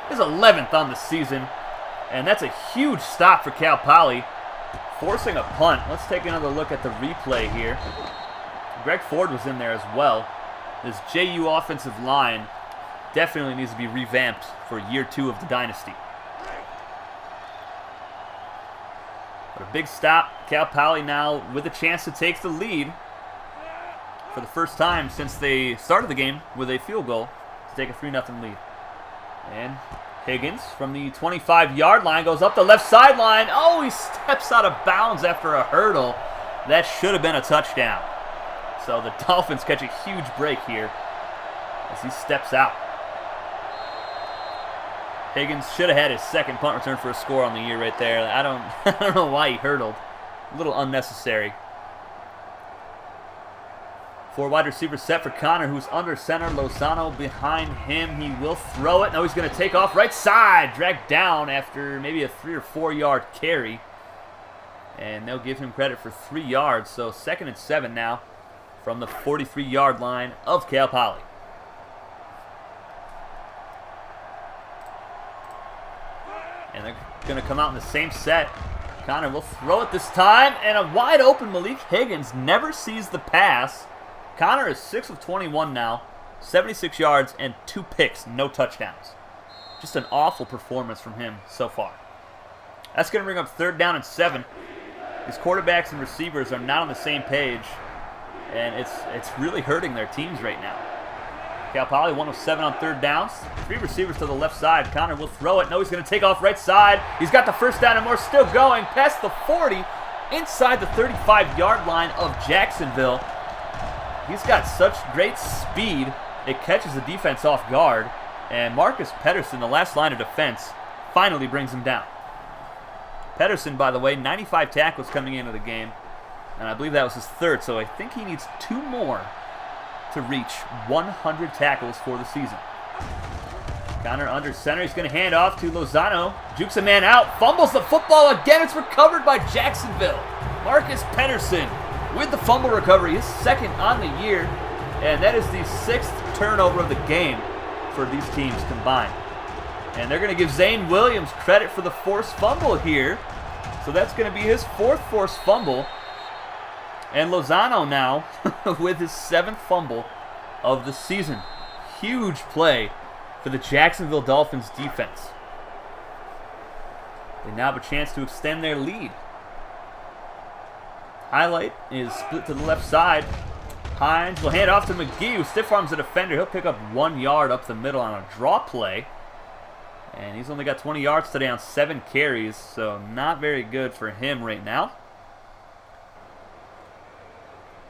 His 11th on the season. And that's a huge stop for Cal Poly. Forcing a punt. Let's take another look at the replay here. Greg Ford was in there as well. This JU offensive line definitely needs to be revamped for year 2 of the dynasty. But a big stop. Cal Poly now with a chance to take the lead for the first time since they started the game with a field goal to take a 3-0 lead. And Higgins from the 25-yard line goes up the left sideline. Oh, he steps out of bounds after a hurdle. That should have been a touchdown. So the Dolphins catch a huge break here as he steps out. Higgins should have had his second punt return for a score on the year right there. I don't know why he hurdled. A little unnecessary. Four wide receivers set for Connor, who's under center. Lozano behind him. He will throw it. Now he's going to take off right side. Dragged down after maybe a 3 or 4 yard carry. And they'll give him credit for 3 yards. So 2nd and 7 now from the 43-yard line of Cal Poly. And they're going to come out in the same set. Connor will throw it this time. And a wide open Malik Higgins never sees the pass. Connor is 6 of 21 now, 76 yards and 2 picks, no touchdowns. Just an awful performance from him so far. That's going to bring up 3rd down and 7. These quarterbacks and receivers are not on the same page, and it's really hurting their teams right now. Cal Poly 1 of 7 on 3rd downs. 3 receivers to the left side. Connor will throw it. No, he's going to take off right side. He's got the 1st down and more, still going past the 40, inside the 35-yard line of Jacksonville. He's got such great speed, it catches the defense off guard, and Marcus Pedersen, the last line of defense, finally brings him down. Pedersen, by the way, 95 tackles coming into the game, and I believe that was his 3rd, so I think he needs 2 more to reach 100 tackles for the season. Connor under center, he's going to hand off to Lozano, jukes a man out, fumbles the football again, it's recovered by Jacksonville. Marcus Pedersen with the fumble recovery, his 2nd on the year, and that is the 6th turnover of the game for these teams combined. And they're going to give Zane Williams credit for the forced fumble here, so that's going to be his 4th forced fumble. And Lozano now with his 7th fumble of the season. Huge play for the Jacksonville Dolphins defense. They now have a chance to extend their lead. Highlight is split to the left side. Hines will hand off to McGee, who stiff arms the defender. He'll pick up 1 yard up the middle on a draw play. And he's only got 20 yards today on 7 carries, so not very good for him right now.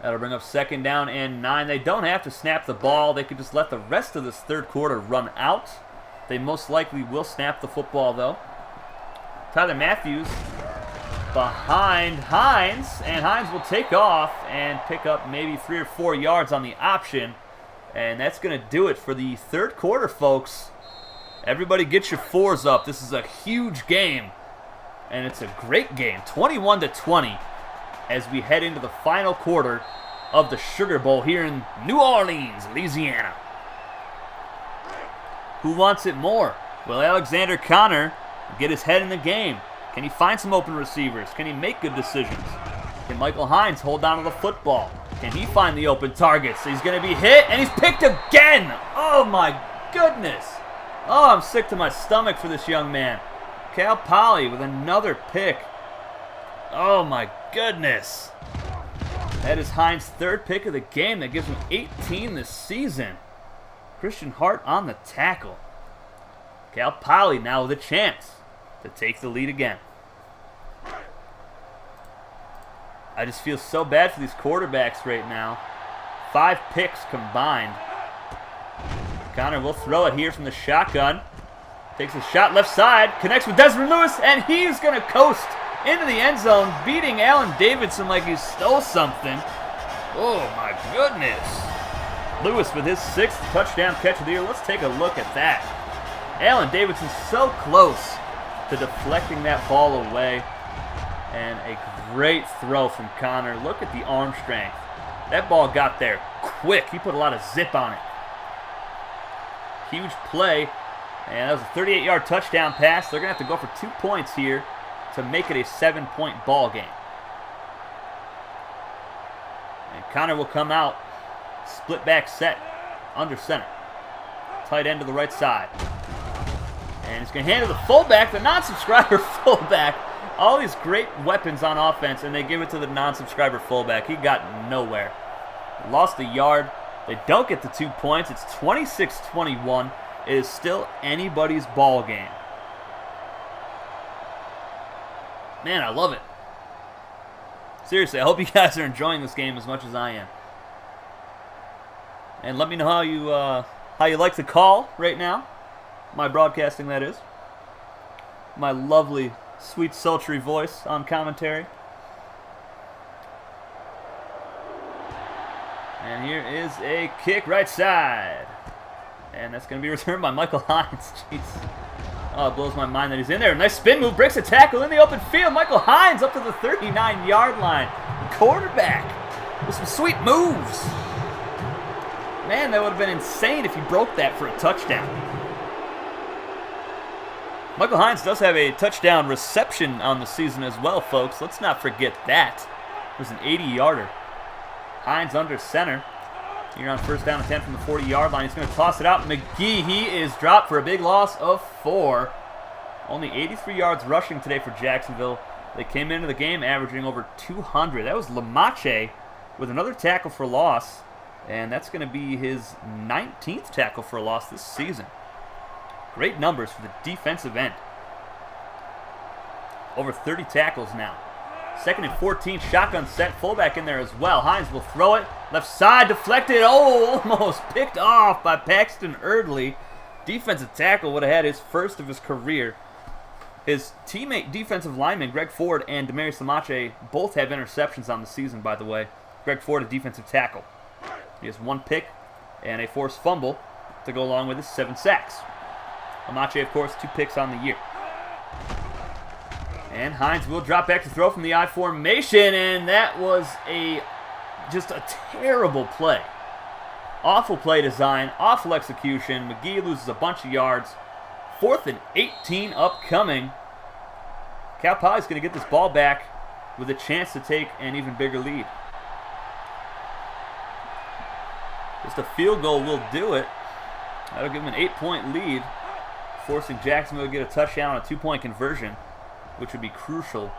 That'll bring up 2nd down and 9. They don't have to snap the ball. They could just let the rest of this 3rd quarter run out. They most likely will snap the football, though. Tyler Matthews behind Hines, and Hines will take off and pick up maybe 3 or 4 yards on the option, and that's going to do it for the 3rd quarter, folks. Everybody get your 4s up. This is a huge game, and it's a great game, 21-20, as we head into the final quarter of the Sugar Bowl here in New Orleans, Louisiana. Who wants it more? Will Alexander Connor get his head in the game? Can he find some open receivers? Can he make good decisions? Can Michael Hines hold on to the football? Can he find the open targets? He's going to be hit, and he's picked again! Oh my goodness! Oh, I'm sick to my stomach for this young man. Cal Poly with another pick. Oh my goodness. That is Hines' 3rd pick of the game. That gives him 18 this season. Christian Hart on the tackle. Cal Poly now with a chance to take the lead again. I just feel so bad for these quarterbacks right now. 5 picks combined. Connor will throw it here from the shotgun. Takes a shot left side, connects with Desmond Lewis, and he's going to coast into the end zone, beating Allen Davidson like he stole something. Oh my goodness. Lewis with his 6th touchdown catch of the year. Let's take a look at that. Allen Davidson so close to deflecting that ball away. And a great throw from Connor. Look at the arm strength. That ball got there quick. He put a lot of zip on it. Huge play. And that was a 38-yard touchdown pass. They're going to have to go for 2 points here to make it a 7-point ball game. And Connor will come out. Split back set under center. Tight end to the right side. And he's going to hand it to the fullback, the non-subscriber fullback. All these great weapons on offense, and they give it to the non-subscriber fullback. He got nowhere. Lost a yard. They don't get the 2 points. It's 26-21. It is still anybody's ball game. Man, I love it. Seriously, I hope you guys are enjoying this game as much as I am. And let me know how you like the call right now. My broadcasting, that is. My lovely, sweet, sultry voice on commentary. And here is a kick right side. And that's going to be returned by Michael Hines. Jeez. Oh, it blows my mind that he's in there. Nice spin move, breaks a tackle in the open field. Michael Hines up to the 39-yard line. Quarterback with some sweet moves. Man, that would have been insane if he broke that for a touchdown. Michael Hines does have a touchdown reception on the season as well, folks. Let's not forget that. It was an 80-yarder. Hines under center. Here on first down and 10 from the 40-yard line. He's going to toss it out. McGee, he is dropped for a big loss of 4. Only 83 yards rushing today for Jacksonville. They came into the game averaging over 200. That was Lamache with another tackle for loss. And that's going to be his 19th tackle for a loss this season. Great numbers for the defensive end. Over 30 tackles now. 2nd and 14, shotgun set, fullback in there as well. Hines will throw it, left side deflected. Oh, almost picked off by Paxton Erdley. Defensive tackle would have had his first of his career. His teammate, defensive lineman Greg Ford and Demarius Lamache both have interceptions on the season, by the way. Greg Ford, a defensive tackle. He has 1 pick and a forced fumble to go along with his 7 sacks. Lamache, of course, 2 picks on the year. And Hines will drop back to throw from the I formation, and that was just a terrible play. Awful play design, awful execution. McGee loses a bunch of yards. 4th and 18 upcoming. Cal Poly's going to get this ball back with a chance to take an even bigger lead. Just a field goal will do it. That'll give them an 8-point lead, forcing Jacksonville to get a touchdown on a 2-point conversion, which would be crucial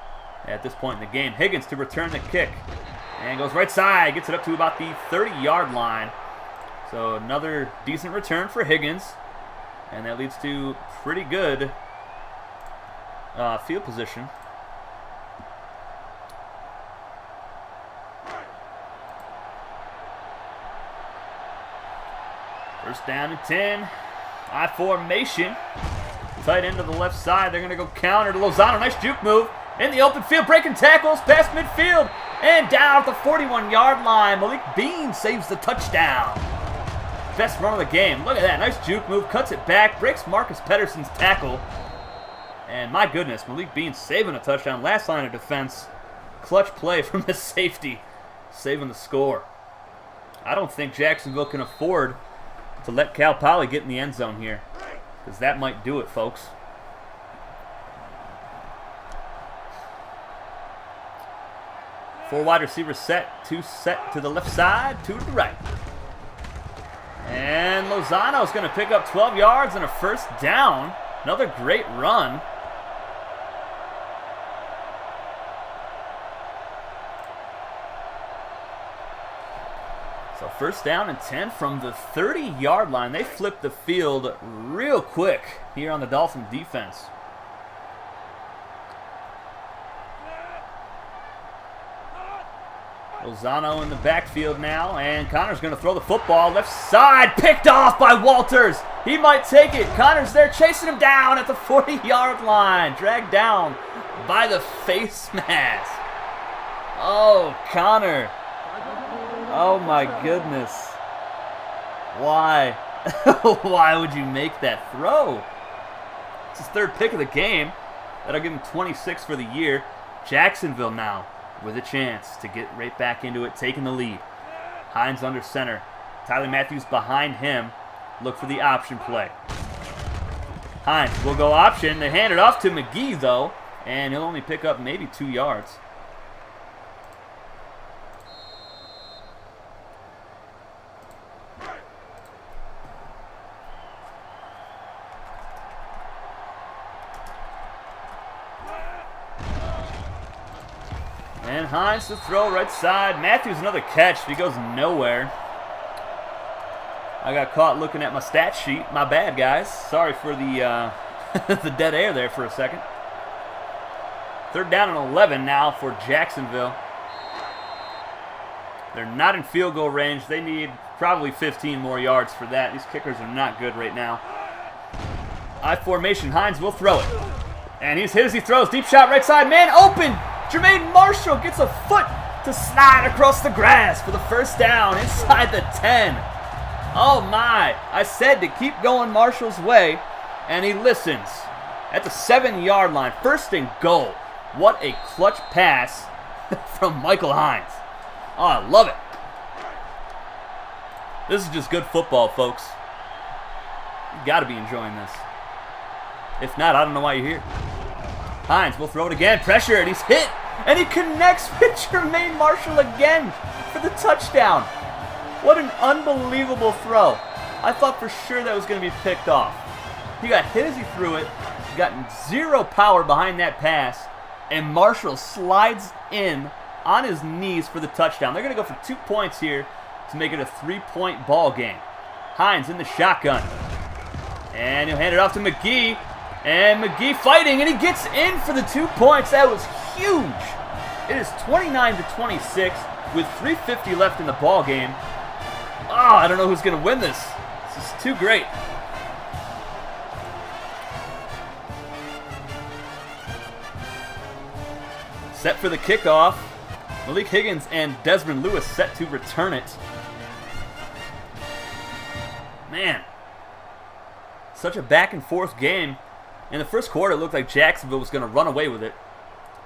at this point in the game. Higgins to return the kick. And goes right side. Gets it up to about the 30-yard line. So another decent return for Higgins. And that leads to pretty good field position. First down and 10. I formation. Tight end to the left side. They're going to go counter to Lozano. Nice juke move in the open field. Breaking tackles past midfield. And down at the 41-yard line. Malik Bean saves the touchdown. Best run of the game. Look at that. Nice juke move. Cuts it back. Breaks Marcus Pedersen's tackle. And my goodness, Malik Bean saving a touchdown. Last line of defense. Clutch play from the safety. Saving the score. I don't think Jacksonville can afford to let Cal Poly get in the end zone here, because that might do it, folks. Four wide receivers set. 2 set to the left side, 2 to the right. And Lozano's going to pick up 12 yards and a first down. Another great run. So first down and 10 from the 30-yard line. They flipped the field real quick here on the Dolphin defense. Lozano in the backfield now, and Connor's going to throw the football. Left side, picked off by Walters. He might take it. Connor's there chasing him down at the 40-yard line. Dragged down by the face mask. Oh, Connor. Oh my goodness. Why? Why would you make that throw? It's his 3rd pick of the game. That'll give him 26 for the year. Jacksonville now with a chance to get right back into it, taking the lead. Hines under center. Tyler Matthews behind him. Look for the option play. Hines will go option. They hand it off to McGee though, and he'll only pick up maybe 2 yards. And Hines to throw right side. Matthews another catch. He goes nowhere. I got caught looking at my stat sheet. My bad, guys. Sorry for the the dead air there for a second. 3rd down and 11 now for Jacksonville. They're not in field goal range. They need probably 15 more yards for that. These kickers are not good right now. I formation. Hines will throw it. And he's hit as he throws. Deep shot right side. Man open. Jermaine Marshall gets a foot to to slide across the grass for the first down inside the 10. Oh my, I said to keep going Marshall's way, and he listens. At the 7-yard line, first and goal. What a clutch pass from Michael Hines. Oh, I love it. This is just good football, folks. You got to be enjoying this. If not, I don't know why you're here. Hines will throw it again. Pressure, and he's hit. And he connects with Jermaine Marshall again for the touchdown. What an unbelievable throw. I thought for sure that was going to be picked off. He got hit as he threw it. He got zero power behind that pass. And Marshall slides in on his knees for the touchdown. They're going to go for 2 points here to make it a 3-point ball game. Hines in the shotgun. And he'll hand it off to McGee. And McGee fighting, and he gets in for the 2 points. That was huge. It is 29-26 with 3:50 left in the ball game. Oh, I don't know who's going to win this. This is too great. Set for the kickoff. Malik Higgins and Desmond Lewis set to return it. Man, such a back and forth game. In the first quarter, it looked like Jacksonville was going to run away with it.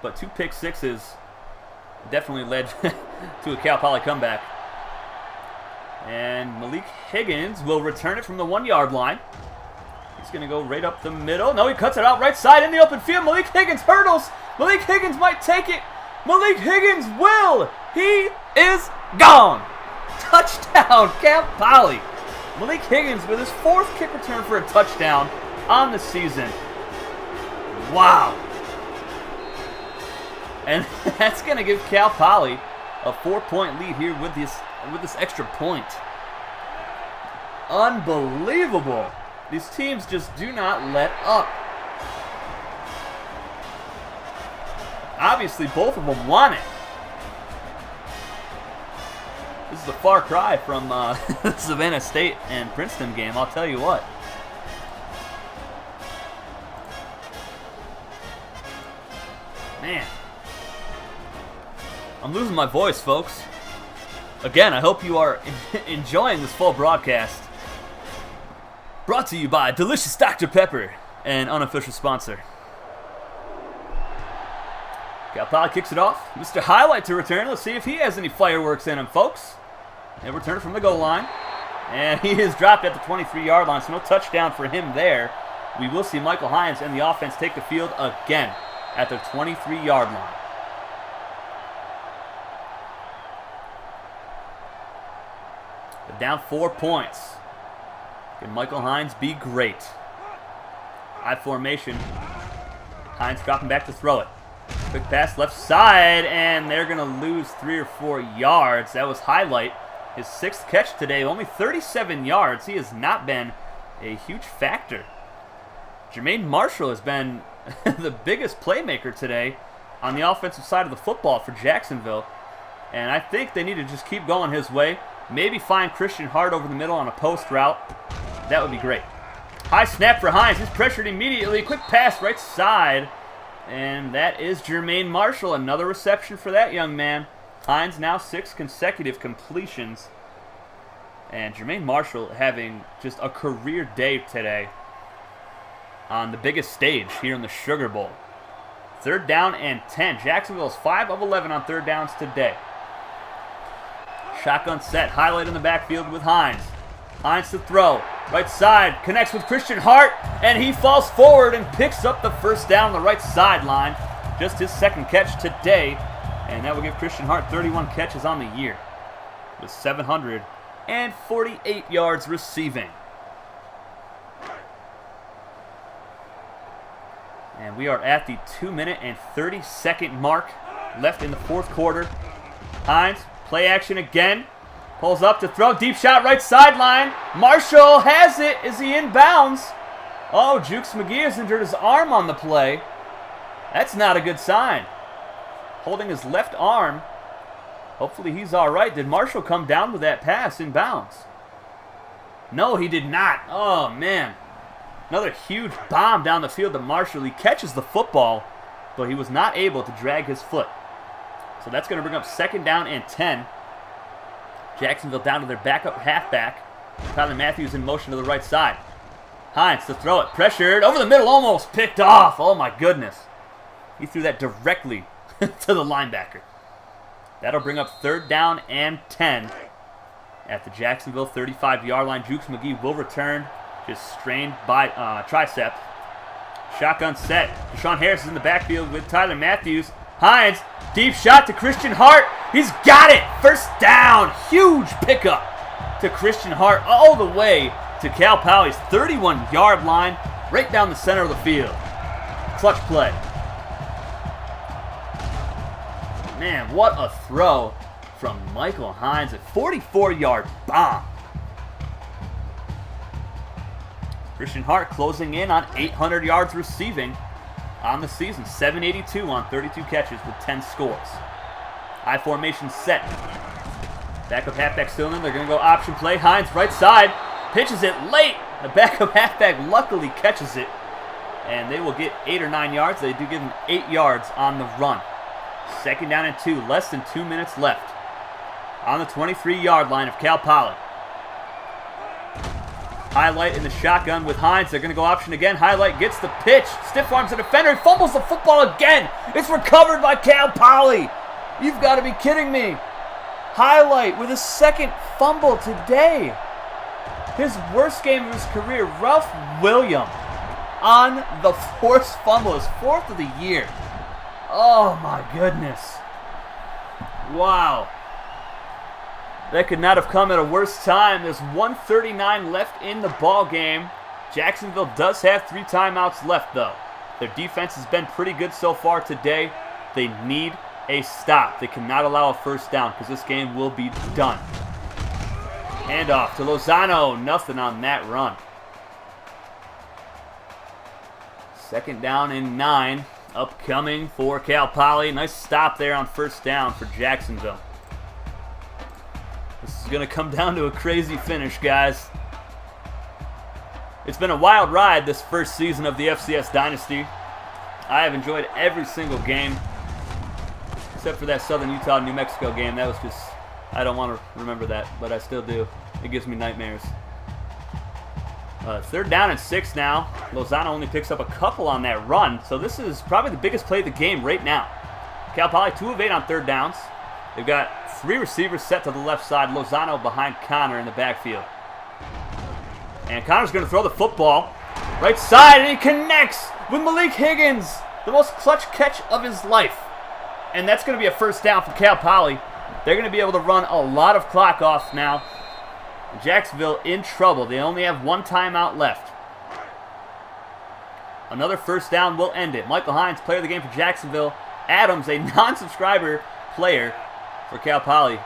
But 2 pick sixes definitely led to a Cal Poly comeback. And Malik Higgins will return it from the 1-yard line. He's going to go right up the middle. No, he cuts it out right side in the open field. Malik Higgins hurdles. Malik Higgins might take it. Malik Higgins will. He is gone. Touchdown, Cal Poly. Malik Higgins with his 4th kick return for a touchdown on the season. Wow. And that's going to give Cal Poly a 4-point lead here with this extra point. Unbelievable. These teams just do not let up. Obviously, both of them want it. This is a far cry from the Savannah State and Princeton game, I'll tell you what. Man. I'm losing my voice, folks. Again, I hope you are enjoying this full broadcast. Brought to you by Delicious Dr. Pepper, an unofficial sponsor. Cal Poly kicks it off. Mr. Highlight to return. Let's see if he has any fireworks in him, folks. And return from the goal line. And he is dropped at the 23-yard line, so no touchdown for him there. We will see Michael Hines and the offense take the field again at the 23-yard line. They're down 4 points. Can Michael Hines be great? High formation. Hines dropping back to throw it. Quick pass left side, and they're going to lose 3 or 4 yards. That was Highlight. His 6th catch today, only 37 yards. He has not been a huge factor. Jermaine Marshall has been the biggest playmaker today on the offensive side of the football for Jacksonville. And I think they need to just keep going his way. Maybe find Christian Hart over the middle on a post route. That would be great. High snap for Hines. He's pressured immediately. Quick pass right side. And that is Jermaine Marshall. Another reception for that young man. Hines now 6 consecutive completions. And Jermaine Marshall having just a career day today on the biggest stage here in the Sugar Bowl. 3rd down and 10. Jacksonville's 5 of 11 on 3rd downs today. Shotgun set. Highlight in the backfield with Hines. Hines to throw. Right side. Connects with Christian Hart. And he falls forward and picks up the first down on the right sideline. Just his 2nd catch today. And that will give Christian Hart 31 catches on the year. With 748 yards receiving. And we are at the 2-minute and 30-second mark left in the 4th quarter. Hines, play action again. Pulls up to throw. Deep shot right sideline. Marshall has it. Is he in bounds? Oh, Jukes McGee has injured his arm on the play. That's not a good sign. Holding his left arm. Hopefully he's all right. Did Marshall come down with that pass in bounds? No, he did not. Oh, man. Another huge bomb down the field to Marshall. He catches the football, but he was not able to drag his foot. So that's going to bring up 2nd down and 10. Jacksonville down to their backup halfback. Tyler Matthews in motion to the right side. Hines to throw it. Pressured. Over the middle. Almost picked off. Oh, my goodness. He threw that directly to the linebacker. That'll bring up 3rd down and 10 at the Jacksonville 35-yard line. Jukes McGee will return. Just strained by tricep. Shotgun set. Deshaun Harris is in the backfield with Tyler Matthews. Hines, deep shot to Christian Hart. He's got it. 1st down. Huge pickup to Christian Hart all the way to Cal Poly's 31-yard line, right down the center of the field. Clutch play. Man, what a throw from Michael Hines. A 44-yard bomb. Christian Hart closing in on 800 yards receiving on the season. 782 on 32 catches with 10 scores. I formation set. Backup halfback still in. They're going to go option play. Hines right side. Pitches it late. The backup halfback luckily catches it. And they will get 8 or 9 yards. They do give him 8 yards on the run. 2nd down and 2. Less than 2 minutes left. On the 23-yard line of Cal Poly. Highlight in the shotgun with Hines. They're going to go option again. Highlight gets the pitch. Stiff arms the defender. He fumbles the football again. It's recovered by Cal Poly. You've got to be kidding me. Highlight with his 2nd fumble today. His worst game of his career. Ralph William on the forced fumble. His 4th of the year. Oh my goodness. Wow. That could not have come at a worse time. There's 1:39 left in the ball game. Jacksonville does have 3 timeouts left, though. Their defense has been pretty good so far today. They need a stop. They cannot allow a 1st down because this game will be done. Handoff to Lozano. Nothing on that run. 2nd down and 9. Upcoming for Cal Poly. Nice stop there on 1st down for Jacksonville. This is going to come down to a crazy finish, guys. It's been a wild ride this first season of the FCS Dynasty. I have enjoyed every single game, except for that Southern Utah New Mexico game. That was just, I don't want to remember that, but I still do. It gives me nightmares. 3rd down and 6 now. Lozano only picks up a couple on that run, so this is probably the biggest play of the game right now. Cal Poly 2 of 8 on 3rd downs. They've got 3 receivers set to the left side. Lozano behind Connor in the backfield. And Connor's going to throw the football. Right side, and he connects with Malik Higgins. The most clutch catch of his life. And that's going to be a 1st down for Cal Poly. They're going to be able to run a lot of clock off now. Jacksonville in trouble. They only have 1 timeout left. Another 1st down will end it. Michael Hines, player of the game for Jacksonville. Adams, a non-subscriber player for Cal Poly,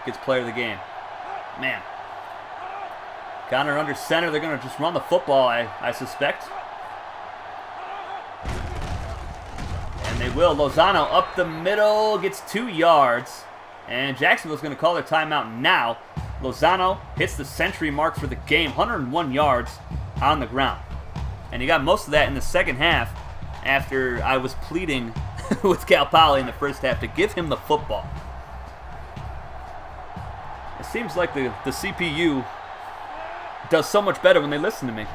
gets player of the game. Man. Connor under center. They're going to just run the football, I suspect. And they will. Lozano up the middle, gets 2 yards. And Jacksonville's going to call their timeout now. Lozano hits the century mark for the game. 101 yards on the ground. And he got most of that in the 2nd half after I was pleading with Cal Poly in the 1st half to give him the football. It seems like the CPU does so much better when they listen to me.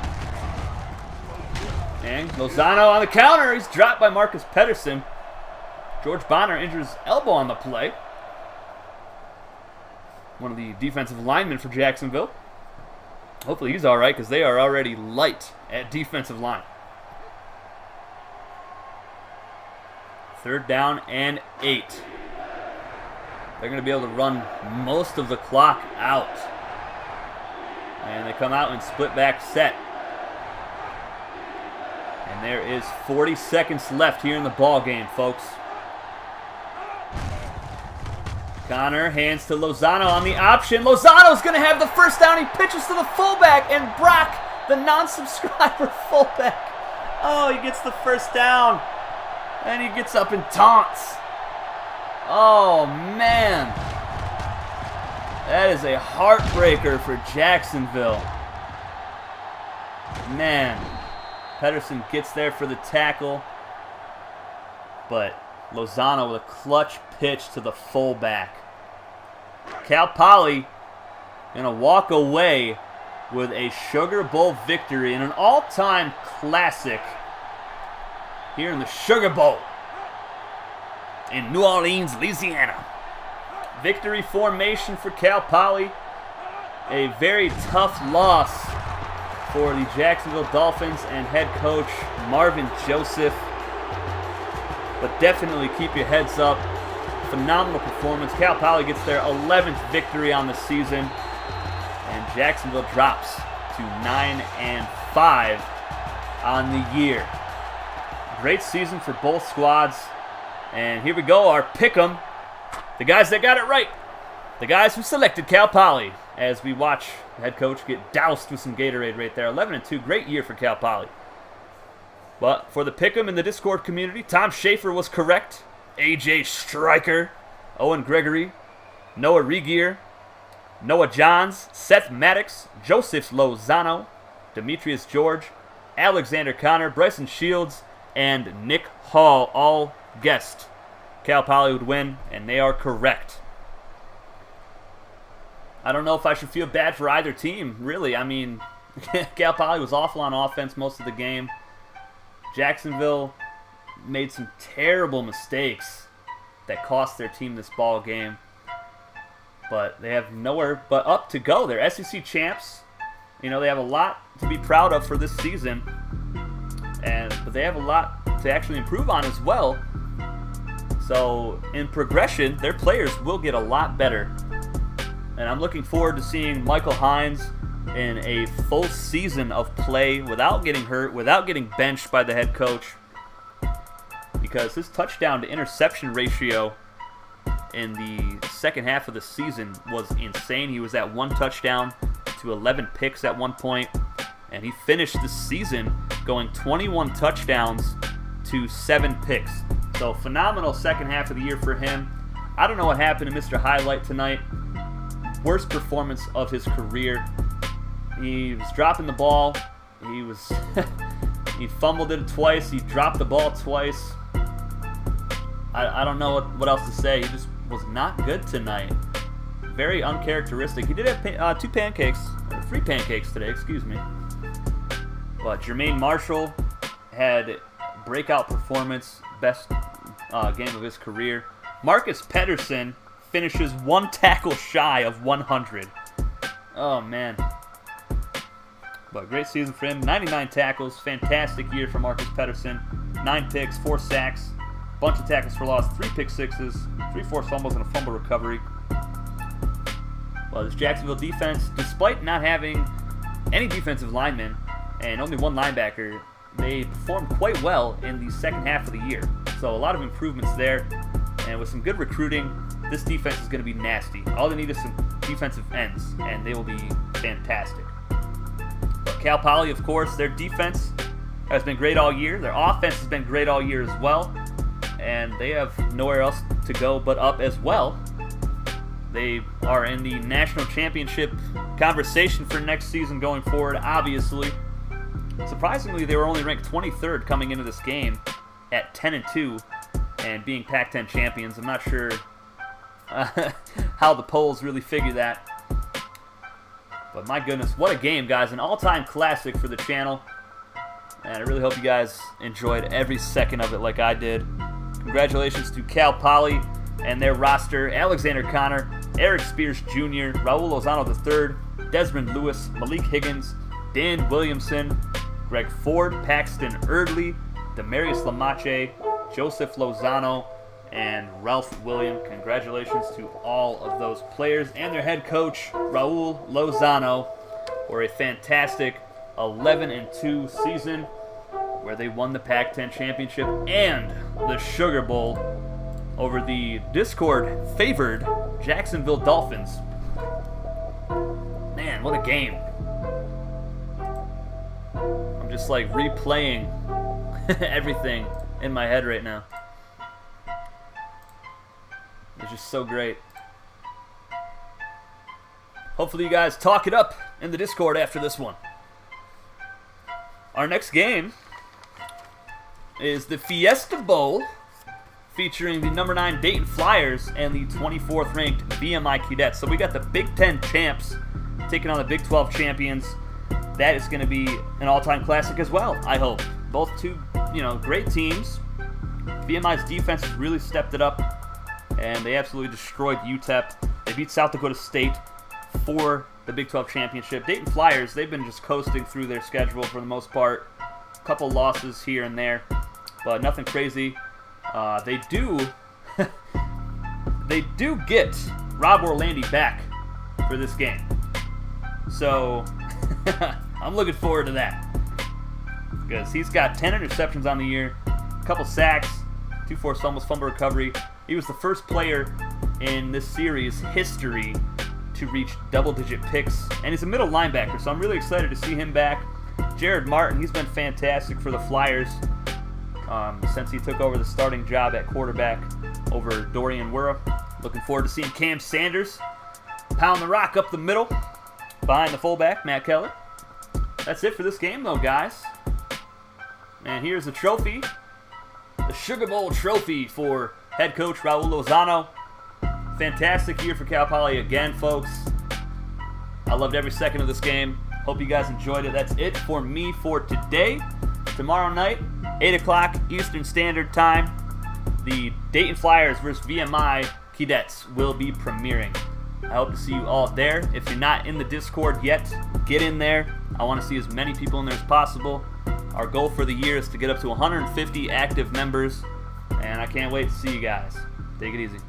And Lozano on the counter. He's dropped by Marcus Pedersen. George Bonner injures his elbow on the play. One of the defensive linemen for Jacksonville. Hopefully he's all right because they are already light at defensive line. 3rd down and 8. They're going to be able to run most of the clock out. And they come out and split back set. And there is 40 seconds left here in the ball game, folks. Connor hands to Lozano on the option. Lozano's going to have the 1st down. He pitches to the fullback, and Brock, the non-subscriber fullback. Oh, he gets the 1st down. And he gets up and taunts. Oh, man. That is a heartbreaker for Jacksonville. Man. Pedersen gets there for the tackle. But Lozano with a clutch pitch to the fullback. Cal Poly going to walk away with a Sugar Bowl victory in an all-time classic here in the Sugar Bowl in New Orleans, Louisiana. Victory formation for Cal Poly. A very tough loss for the Jacksonville Dolphins and head coach Marvin Joseph. But definitely keep your heads up. Phenomenal performance. Cal Poly gets their 11th victory on the season. And Jacksonville drops to 9-5 on the year. Great season for both squads. And here we go, our pick'em. The guys that got it right. The guys who selected Cal Poly. As we watch the head coach get doused with some Gatorade right there. 11-2, great year for Cal Poly. But for the pick'em in the Discord community, Tom Schaefer was correct. AJ Stryker, Owen Gregory, Noah Regier, Noah Johns, Seth Maddox, Joseph Lozano, Demetrius George, Alexander Connor, Bryson Shields, and Nick Hall all guessed Cal Poly would win, and they are correct. I don't know if I should feel bad for either team, really. I mean, Cal Poly was awful on offense most of the game. Jacksonville made some terrible mistakes that cost their team this ball game. But they have nowhere but up to go. They're SEC champs. You know, they have a lot to be proud of for this season. But they have a lot to actually improve on as well. So, in progression, their players will get a lot better. And I'm looking forward to seeing Michael Hines in a full season of play without getting hurt, without getting benched by the head coach. Because his touchdown to interception ratio in the second half of the season was insane. He was at 1 touchdown to 11 picks at one point. And he finished the season going 21 touchdowns to 7 picks. So phenomenal second half of the year for him. I don't know what happened to Mr. Highlight tonight. Worst performance of his career. He was dropping the ball. He fumbled it twice. He dropped the ball twice. I don't know what else to say. He just was not good tonight. Very uncharacteristic. He did have 3 pancakes today, excuse me. But Jermaine Marshall had breakout performance, best game of his career. Marcus Pedersen finishes 1 tackle shy of 100. Oh, man. But great season for him. 99 tackles. Fantastic year for Marcus Pedersen. 9 picks, 4 sacks, bunch of tackles for loss, 3 pick sixes, 3 forced fumbles, and a fumble recovery. Well, this Jacksonville defense, despite not having any defensive linemen and only 1 linebacker, they performed quite well in the second half of the year. So a lot of improvements there. And with some good recruiting, this defense is going to be nasty. All they need is some defensive ends, and they will be fantastic. But Cal Poly, of course, their defense has been great all year. Their offense has been great all year as well. And they have nowhere else to go but up as well. They are in the national championship conversation for next season going forward, obviously. Surprisingly, they were only ranked 23rd coming into this game at 10-2 and being Pac-10 champions. I'm not sure how the polls really figure that. But my goodness, what a game, guys. An all-time classic for the channel. And I really hope you guys enjoyed every second of it like I did. Congratulations to Cal Poly and their roster. Alexander Connor, Eric Spears Jr., Raul Lozano III, Desmond Lewis, Malik Higgins, Dan Williamson, Greg Ford, Paxton Erdley, Demarius Lamache, Joseph Lozano, and Ralph William. Congratulations to all of those players and their head coach, Raul Lozano, for a fantastic 11-2 season where they won the Pac-10 championship and the Sugar Bowl over the Discord-favored Jacksonville Dolphins. Man, what a game. I'm just like replaying everything in my head right now. It's just so great. Hopefully you guys talk it up in the Discord after this one. Our next game is the Fiesta Bowl featuring the number 9 Dayton Flyers and the 24th ranked VMI Cadets. So we got the Big Ten champs taking on the Big 12 champions. That is going to be an all-time classic as well, I hope. Both two, great teams. VMI's defense has really stepped it up, and they absolutely destroyed UTEP. They beat South Dakota State for the Big 12 championship. Dayton Flyers, they've been just coasting through their schedule for the most part. A couple losses here and there, but nothing crazy. They do get Rob Orlandi back for this game. So I'm looking forward to that, because he's got 10 interceptions on the year, a couple sacks, 2 forced fumbles, fumble recovery. He was the first player in this series history to reach double-digit picks, and he's a middle linebacker, so I'm really excited to see him back. Jared Martin, he's been fantastic for the Flyers since he took over the starting job at quarterback over Dorian Wurra. Looking forward to seeing Cam Sanders pound the rock up the middle behind the fullback, Matt Keller. That's it for this game, though, guys. And here's the trophy, the Sugar Bowl trophy for head coach Raul Lozano. Fantastic year for Cal Poly again, folks. I loved every second of this game. Hope you guys enjoyed it. That's it for me for today. Tomorrow night, 8 o'clock Eastern Standard Time, the Dayton Flyers versus VMI Cadets will be premiering. I hope to see you all there. If you're not in the Discord yet, get in there. I want to see as many people in there as possible. Our goal for the year is to get up to 150 active members, and I can't wait to see you guys. Take it easy.